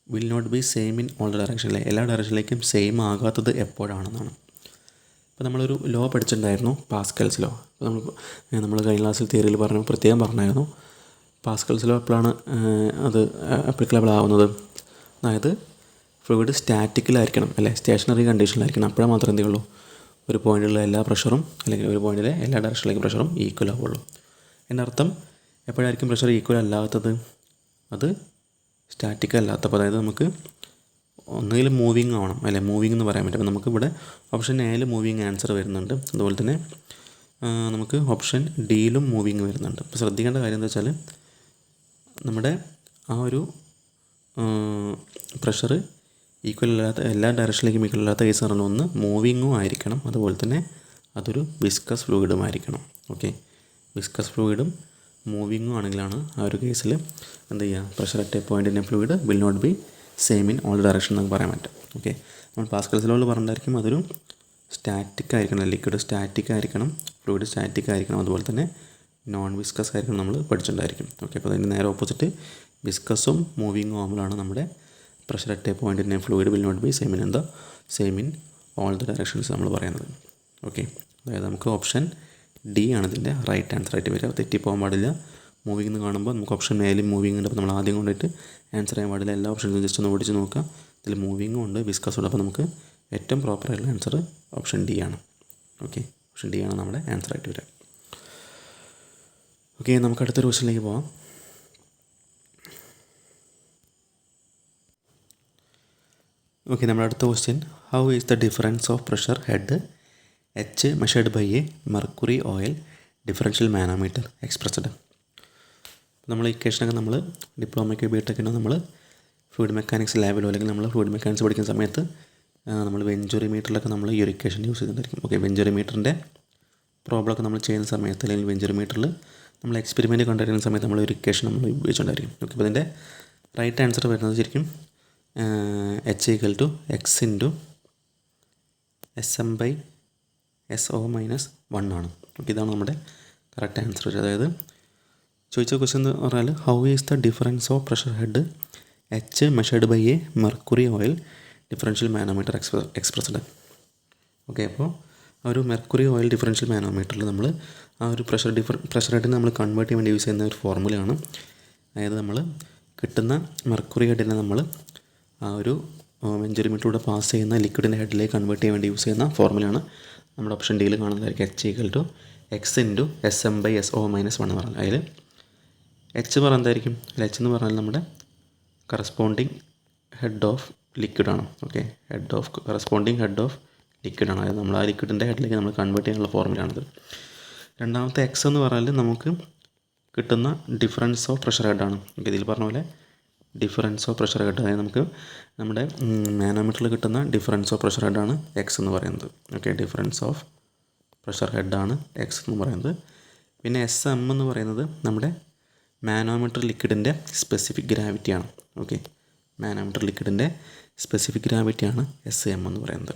will not be same in all the direction അല്ലേ. എല്ലാ ഡയറക്ഷനിലേക്കും സെയിം ആകാത്തത് എപ്പോഴാണെന്നാണ്. ഇപ്പോൾ നമ്മളൊരു ലോ പഠിച്ചിട്ടുണ്ടായിരുന്നു, പാസ്കൽസ് ലോ. നമ്മൾ കഴിഞ്ഞ ക്ലാസ്സിൽ തിയറിയിൽ പ്രത്യേകം പറഞ്ഞായിരുന്നു പാസ്കൽസ് ലോ എപ്പോഴാണ് അത് അപ്ലിക്കബിൾ ആവുന്നത്. അതായത് ഫ്ലൂയിഡ് സ്റ്റാറ്റിക്കിലായിരിക്കണം അല്ലേ, സ്റ്റേഷനറി കണ്ടീഷനിലായിരിക്കണം. അപ്പോഴാണ് മാത്രമേ എന്ത് ചെയ്യുള്ളൂ, ഒരു പോയിൻറ്റിലുള്ള എല്ലാ പ്രഷറും അല്ലെങ്കിൽ ഒരു പോയിൻറ്റിലെ എല്ലാ ഡയറക്ഷനിലേക്കും പ്രഷറും ഈക്വൽ ആവുള്ളൂ. എൻ്റെ അർത്ഥം എപ്പോഴായിരിക്കും പ്രഷർ ഈക്വൽ അല്ലാത്തത്? അത് സ്റ്റാറ്റിക് അല്ലാത്തപ്പോൾ, അതായത് നമുക്ക് ഒന്നുകിൽ മൂവിങ് ആവണം അല്ലേ, മൂവിങ് എന്ന് പറയാൻ പറ്റും. അപ്പോൾ നമുക്കിവിടെ ഓപ്ഷൻ എയിൽ മൂവിങ് ആൻസർ വരുന്നുണ്ട്. അതുപോലെ തന്നെ നമുക്ക് ഓപ്ഷൻ ഡിയിലും മൂവിങ് വരുന്നുണ്ട്. അപ്പോൾ ശ്രദ്ധിക്കേണ്ട കാര്യം എന്താ വെച്ചാൽ, നമ്മുടെ ആ ഒരു പ്രഷർ ഈക്വൽ അല്ലാത്ത എല്ലാ ഡയറക്ഷനിലേക്കും ഈക്വൽ അല്ലാത്ത കേസ് പറഞ്ഞാൽ ഒന്ന് മൂവിങ്ങും ആയിരിക്കണം, അതുപോലെ തന്നെ അതൊരു വിസ്കസ് ഫ്ലൂയിഡും ആയിരിക്കണം. ഓക്കെ, വിസ്കസ് ഫ്ലൂയിഡും മൂവിങ്ങും ആണെങ്കിലാണ് ആ ഒരു കേസിൽ എന്ത് ചെയ്യുക, pressure at a point in a fluid will not be same in all direction എന്നൊക്കെ പറയാൻ പറ്റും. ഓക്കെ, നമ്മൾ പാസ്കൽസ് ലോയിൽ പറഞ്ഞിട്ടായിരിക്കും അതൊരു സ്റ്റാറ്റിക് ആയിരിക്കണം, ലിക്വിഡ് സ്റ്റാറ്റിക് ആയിരിക്കണം, ഫ്ലൂയിഡ് സ്റ്റാറ്റിക് ആയിരിക്കണം, അതുപോലെ തന്നെ നോൺ വിസ്കസ് ആയിരിക്കണം നമ്മൾ പഠിച്ചിട്ടുണ്ടായിരിക്കും. ഓക്കെ, അപ്പോൾ അതിൻ്റെ നേരെ ഓപ്പോസിറ്റ് വിസ്കസും മൂവിങ്ങും ആകുമ്പോഴാണ് നമ്മുടെ pressure at a point in a fluid will not be same in all the directions നമ്മൾ പറയുന്നത്. ഓക്കെ, അതായത് നമുക്ക് ഓപ്ഷൻ ഡി ആണ് ഇതിൻ്റെ റൈറ്റ് ആൻസർ ആയിട്ട് വരിക. തെറ്റിപ്പോകാൻ പാടില്ല. മൂവിങ് എന്ന് കാണുമ്പോൾ നമുക്ക് ഓപ്ഷൻ എയിലും മൂവിങ് ഉണ്ട്. അപ്പോൾ നമ്മൾ ആദ്യം കൊണ്ടിട്ട് ആൻസർ ചെയ്യാൻ പാടില്ല. എല്ലാ ഓപ്ഷൻസും ജസ്റ്റ് ഒന്ന് ഓടിച്ച് നോക്കുക. ഇതിൽ മൂവിങ്ങും ഉണ്ട്, വിസ്കസും ഉണ്ട്. അപ്പോൾ നമുക്ക് ഏറ്റവും പ്രോപ്പറായിട്ടുള്ള ആൻസർ ഓപ്ഷൻ ഡി ആണ്. ഓക്കെ, ഓപ്ഷൻ ഡി ആണ് നമ്മുടെ ആൻസർ ആയിട്ട് വരിക. ഓക്കെ, നമുക്ക് അടുത്തൊരു ക്വസ്റ്റ്യനിലേക്ക് പോകാം. ഓക്കെ, നമ്മുടെ അടുത്ത question, how is the difference of pressure head H measured by a mercury oil differential manometer expressed. നമ്മൾ ഇക്വേഷനൊക്കെ നമ്മൾ ഡിപ്ലോമയ്ക്ക് ബിടെക്കിനോ നമ്മൾ ഫ്ലൂയിഡ് മെക്കാനിക്സ് ലാബിലോ അല്ലെങ്കിൽ നമ്മൾ ഫ്ലൂയിഡ് മെക്കാനിക്സ് പഠിക്കുന്ന സമയത്ത് നമ്മൾ വെഞ്ചുറിമീറ്ററിലൊക്കെ നമ്മൾ ഈ ഒരു ഇക്വേഷൻ യൂസ് ചെയ്തിട്ടുണ്ടായിരിക്കും. ഓക്കെ, വെഞ്ചുറിമീറ്ററിൻ്റെ പ്രോബ്ലമൊക്കെ നമ്മൾ ചെയ്യുന്ന സമയത്ത് അല്ലെങ്കിൽ വെഞ്ചുറിമീറ്ററിൽ നമ്മൾ എക്സ്പെരിമെൻറ്റ് കണ്ടുവരുന്ന സമയത്ത് നമ്മൾ ഒരു ഇക്വേഷൻ നമ്മൾ ഉപയോഗിച്ചിട്ടുണ്ടായിരിക്കും. ഓക്കെ, അപ്പോൾ ഇതിൻ്റെ റൈറ്റ് ആൻസർ വരുന്നത് ശരിക്കും H equal to X into S M by S O minus 1 ആണ്. ഓക്കെ, ഇതാണ് നമ്മുടെ കറക്റ്റ് ആൻസർ. അതായത് ചോദിച്ച ക്വസ്റ്റ്യൻ എന്ന് പറഞ്ഞാൽ how is the difference of pressure head H measured by a mercury oil differential manometer expressed. Okay, അപ്പോൾ ആ ഒരു മെർക്കുറി ഓയിൽ ഡിഫറൻഷ്യൽ മാനോമീറ്ററിൽ നമ്മൾ ആ ഒരു പ്രഷർ ഹെഡിനെ നമ്മൾ കൺവേർട്ട് ചെയ്യാൻ വേണ്ടി യൂസ് ചെയ്യുന്ന ഒരു ഫോർമുലയാണ്. അതായത് നമ്മൾ കിട്ടുന്ന മെർക്കുറി ഹെഡിനെ നമ്മൾ ആ ഒരു വെഞ്ചുറിമീറ്ററിലൂടെ പാസ് ചെയ്യുന്ന ലിക്വിഡിൻ്റെ ഹെഡിലേക്ക് കൺവേർട്ട് ചെയ്യാൻ വേണ്ടി യൂസ് ചെയ്യുന്ന ഫോർമുലയാണ് നമ്മുടെ ഓപ്ഷൻ ഡിയിൽ കാണുന്നതായിരിക്കും. H equal to X into S M by S O minus 1 എന്ന് പറഞ്ഞാൽ അതിൽ എച്ച് പറഞ്ഞാൽ എന്തായിരിക്കും? എച്ച് എന്ന് പറഞ്ഞാൽ നമ്മുടെ കറസ്പോണ്ടിങ് ഹെഡ് ഓഫ് ലിക്വിഡാണ്. ഓക്കെ, കറസ്പോണ്ടിങ് ഹെഡ് ഓഫ് ലിക്വിഡാണ്. അതായത് നമ്മൾ ആ ലിക്വിഡിൻ്റെ ഹെഡിലേക്ക് നമ്മൾ കൺവേർട്ട് ചെയ്യാനുള്ള ഫോർമുലയാണിത്. രണ്ടാമത്തെ എക്സ് എന്ന് പറഞ്ഞാൽ നമുക്ക് കിട്ടുന്ന ഡിഫറൻസ് ഓഫ് പ്രഷർ ഹെഡാണ്. ഓക്കെ, ഇതിൽ പറഞ്ഞ പോലെ ഡിഫറൻസ് ഓഫ് പ്രഷർ ഹെഡ്, അതായത് നമുക്ക് നമ്മുടെ മാനോമീറ്ററിൽ കിട്ടുന്ന ഡിഫറൻസ് ഓഫ് പ്രഷർ ഹെഡാണ് എക്സ് എന്ന് പറയുന്നത്. ഓക്കെ, ഡിഫറൻസ് ഓഫ് പ്രഷർ ഹെഡാണ് എക്സ് എന്ന് പറയുന്നത്. പിന്നെ എസ് എം എന്ന് പറയുന്നത് നമ്മുടെ മാനോമീറ്റർ ലിക്വിഡിൻ്റെ സ്പെസിഫിക് ഗ്രാവിറ്റിയാണ്. ഓക്കെ, മാനോമീറ്റർ ലിക്വിഡിൻ്റെ സ്പെസിഫിക് ഗ്രാവിറ്റിയാണ് എസ് എം എന്ന് പറയുന്നത്.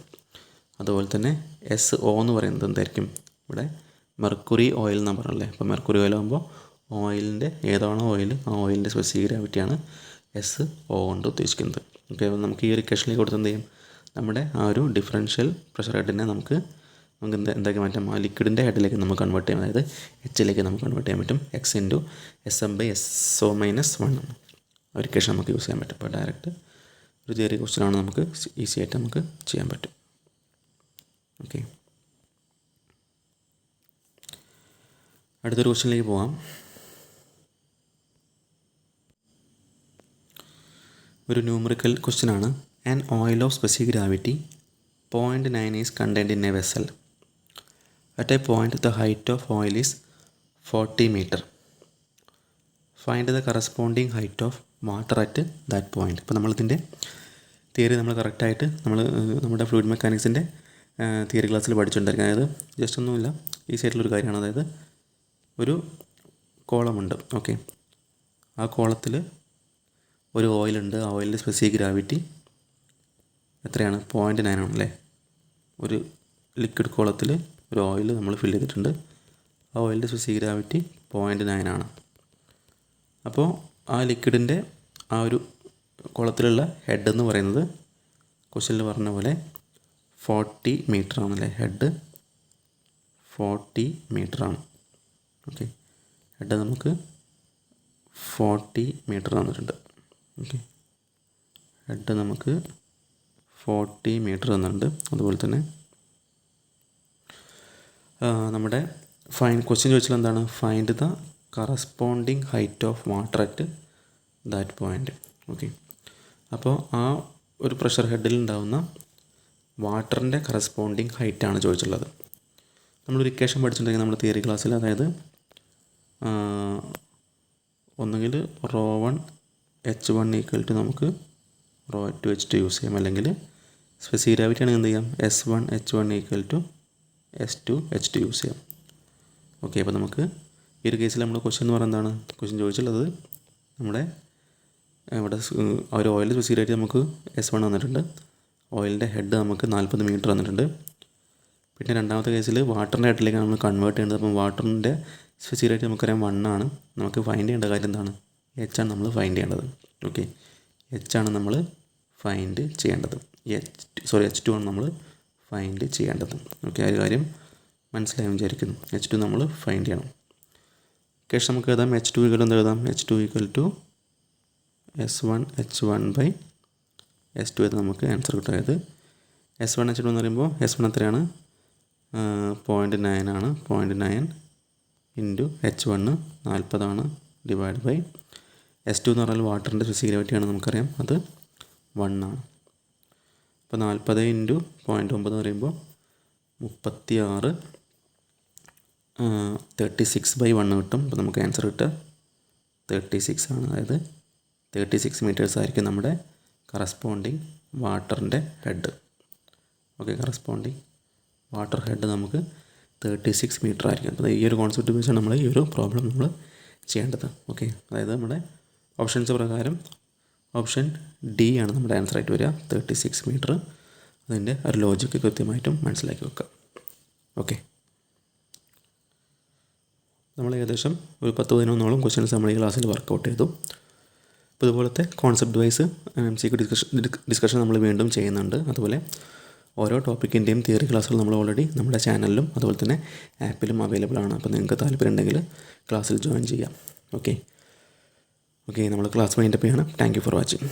അതുപോലെ തന്നെ എസ് ഒ എന്ന് പറയുന്നത് എന്തായിരിക്കും? ഇവിടെ മെർക്കുറി ഓയിൽ എന്ന് പറഞ്ഞല്ലേ. അപ്പോൾ മെർക്കുറി ഓയിൽ ആകുമ്പോൾ ഓയിലിൻ്റെ ഏതാണോ ഓയിൽ ആ ഓയിലിൻ്റെ സ്പെസിഫിക് ഗ്രാവിറ്റിയാണ് എസ് ഒ കൊണ്ട് ഉദ്ദേശിക്കുന്നത്. ഓക്കെ, അപ്പോൾ നമുക്ക് ഈ ഒരു ഇക്വേഷനിലേക്ക് കൊടുത്ത് എന്ത് ചെയ്യും? നമ്മുടെ ആ ഒരു ഡിഫറൻഷ്യൽ പ്രഷർ ഹെഡിനെ നമുക്ക് എന്താക്കി മാറ്റാം? ആ ലിക്വിഡിൻ്റെ ഹെഡിലേക്ക് നമുക്ക് കൺവേർട്ട് ചെയ്യാം. അതായത് എച്ചിലേക്ക് നമുക്ക് കൺവേർട്ട് ചെയ്യാൻ പറ്റും. X into S M by S O minus 1 ഒരു ഇക്വേഷൻ നമുക്ക് യൂസ് ചെയ്യാൻ പറ്റും. അപ്പോൾ ഡയറക്റ്റ് ഒരു ചെറിയ ക്വസ്റ്റ്യനാണ്, നമുക്ക് ഈസി ആയിട്ട് നമുക്ക് ചെയ്യാൻ പറ്റും. ഓക്കെ, അടുത്തൊരു ക്വസ്റ്റ്യനിലേക്ക് പോകാം. ഒരു ന്യൂമറിക്കൽ ക്വസ്റ്റ്യനാണ്. An oil of specific gravity 0.9 is contained in a vessel. At a point the height of oil is 40 metre. Find the corresponding height of water at that point. ഇപ്പോൾ നമ്മളിതിൻ്റെ തിയറി നമ്മൾ കറക്റ്റായിട്ട് നമ്മുടെ ഫ്ലൂയിഡ് മെക്കാനിക്സിൻ്റെ തിയറി ക്ലാസ്സിൽ പഠിച്ചിട്ടുണ്ടായിരിക്കും. അതായത് ജസ്റ്റ് ഒന്നുമില്ല, ഈസി ആയിട്ടുള്ളൊരു കാര്യമാണ്. അതായത് ഒരു കോളമുണ്ട്. ഓക്കെ, ആ കോളത്തിൽ ഒരു ഓയിലുണ്ട്. ആ ഓയിലിൻ്റെ സ്പെസിഫിക് ഗ്രാവിറ്റി എത്രയാണ്? 0.9 ആണല്ലേ. ഒരു ലിക്വിഡ് കോളത്തിൽ ഒരു ഓയിൽ നമ്മൾ ഫില്ല് ചെയ്തിട്ടുണ്ട്. ആ ഓയിലിൻ്റെ സ്പെസിഫിക് ഗ്രാവിറ്റി 0.9 ആണ്. അപ്പോൾ ആ ലിക്വിഡിൻ്റെ ആ ഒരു കുളത്തിലുള്ള ഹെഡ് എന്ന് പറയുന്നത് ക്വസ്റ്റ്യനിൽ പറഞ്ഞ പോലെ 40 മീറ്റർ ആണല്ലേ. ഹെഡ് 40 മീറ്ററാണ്. ഓക്കെ, ഹെഡ് നമുക്ക് 40 മീറ്റർ തന്നിട്ടുണ്ട്. ഓക്കെ, ഹെഡ് നമുക്ക് 40 മീറ്റർ തന്നിട്ടുണ്ട്. അതുപോലെ തന്നെ നമ്മുടെ ക്വസ്റ്റ്യൻ ചോദിച്ചാൽ എന്താണ്? Find the corresponding height of water at that point. Okay, അപ്പോൾ ആ ഒരു പ്രഷർ ഹെഡിൽ ഉണ്ടാകുന്ന വാട്ടറിൻ്റെ കറസ്പോണ്ടിങ് ഹൈറ്റാണ് ചോദിച്ചിട്ടുള്ളത്. നമ്മളൊരു ഇക്വേഷൻ പഠിച്ചിട്ടുണ്ടെങ്കിൽ നമ്മൾ തിയറി ക്ലാസ്സിൽ, അതായത് ഒന്നുകിൽ ρ1 H1 ഈക്വൽ ടു നമുക്ക് ρ2 H2 യൂസ് ചെയ്യാം, അല്ലെങ്കിൽ സ്പെസിഫിക് ഗ്രാവിറ്റി ആണെങ്കിൽ എന്ത് ചെയ്യാം? S1 H1 equal to S2 H2 use ചെയ്യാം. ഓക്കെ, അപ്പോൾ നമുക്ക് ഈ ഒരു കേസിൽ നമ്മുടെ ക്വസ്റ്റ്യൻ എന്ന് പറയുന്നത് എന്താണ്? ക്വസ്റ്റ്യൻ ചോദിച്ചുള്ളത് നമ്മുടെ ഇവിടെ ഒരു ഓയിലിൻ്റെ സ്പെസിഫിക് ഗ്രാവിറ്റി നമുക്ക് S1 തന്നിട്ടുണ്ട്. ഓയിലിൻ്റെ ഹെഡ് നമുക്ക് 40 മീറ്റർ തന്നിട്ടുണ്ട്. പിന്നെ രണ്ടാമത്തെ കേസിൽ വാട്ടറിൻ്റെ ഹെഡിലേക്കാണ് നമ്മൾ കൺവേർട്ട് ചെയ്യേണ്ടത്. അപ്പം വാട്ടറിൻ്റെ സ്പെസിഫിക് ഗ്രാവിറ്റി നമുക്കറിയാം 1 ആണ്. നമുക്ക് ഫൈൻഡ് ചെയ്യേണ്ട കാര്യം എന്താണ്? H ആണ് നമ്മൾ ഫൈൻഡ് ചെയ്യേണ്ടത്. ഓക്കെ, H ആണ് നമ്മൾ ഫൈൻഡ് ചെയ്യേണ്ടത്. H2 ആണ് നമ്മൾ ഫൈൻഡ് ചെയ്യേണ്ടത്. ഓക്കെ, ആ ഒരു കാര്യം മനസ്സിലായെന്ന് വിചാരിക്കുന്നു. H2 നമ്മൾ ഫൈൻഡ് ചെയ്യണം. കേസ് നമുക്ക് എഴുതാം H2 ഈക്വൽ എന്താ എഴുതാം? H2 equal to S1 H1 by S2 എന്ന് നമുക്ക് ആൻസർ കിട്ടും. അതായത് S1 H2 എന്ന് പറയുമ്പോൾ S1 എത്രയാണ്? 0.9 ആണ്. 0.9 ഇൻറ്റു H1 40 ആണ്, ഡിവൈഡ് ബൈ S2 എന്ന് പറഞ്ഞാൽ വാട്ടറിൻ്റെ സ്പെസിഫിക് ഗ്രാവിറ്റിയാണ്, നമുക്കറിയാം അത് 1 ആണ്. അപ്പോൾ 40 ഇൻറ്റു 0.9 എന്ന് പറയുമ്പോൾ 36 36/1 കിട്ടും. അപ്പോൾ നമുക്ക് ആൻസർ കിട്ടുക 36 ആണ്. അതായത് 36 മീറ്റേഴ്സ് ആയിരിക്കും നമ്മുടെ കറസ്പോണ്ടിങ് വാട്ടറിൻ്റെ head. Okay, corresponding water head നമുക്ക് 36 മീറ്റർ ആയിരിക്കും. അപ്പോൾ ഈ ഒരു കോൺസെപ്റ്റ് വെച്ചാണ് നമ്മൾ ഈ ഒരു പ്രോബ്ലം നമ്മൾ ചെയ്യേണ്ടത്. ഓക്കെ, അതായത് നമ്മുടെ ഓപ്ഷൻസ് പ്രകാരം ഓപ്ഷൻ ഡി ആണ് നമ്മുടെ ആൻസർ ആയിട്ട് വരിക, 36 മീറ്റർ. അതിൻ്റെ ഒരു ലോജിക്ക് കൃത്യമായിട്ടും മനസ്സിലാക്കി വെക്കുക. ഓക്കെ. നമ്മൾ ഏകദേശം ഒരു 10-11 ക്വസ്റ്റ്യൻസ് നമ്മൾ ഈ ക്ലാസ്സിൽ വർക്കൗട്ട് ചെയ്തു. അപ്പോൾ ഇതുപോലത്തെ കോൺസെപ്റ്റ് വൈസ് MCQ ഡിസ്കഷൻ നമ്മൾ വീണ്ടും ചെയ്യുന്നുണ്ട്. അതുപോലെ ഓരോ ടോപ്പിക്കിൻ്റെയും തിയറി ക്ലാസ്സുകൾ നമ്മൾ ഓൾറെഡി നമ്മുടെ ചാനലിലും അതുപോലെ തന്നെ ആപ്പിലും അവൈലബിൾ ആണ്. അപ്പോൾ നിങ്ങൾക്ക് താല്പര്യം ഉണ്ടെങ്കിൽ ക്ലാസ്സിൽ ജോയിൻ ചെയ്യാം. ഓക്കെ നമ്മൾ ക്ലാസ് വൈൻഡപ്പ് ചെയ്യണം. Thank you for watching.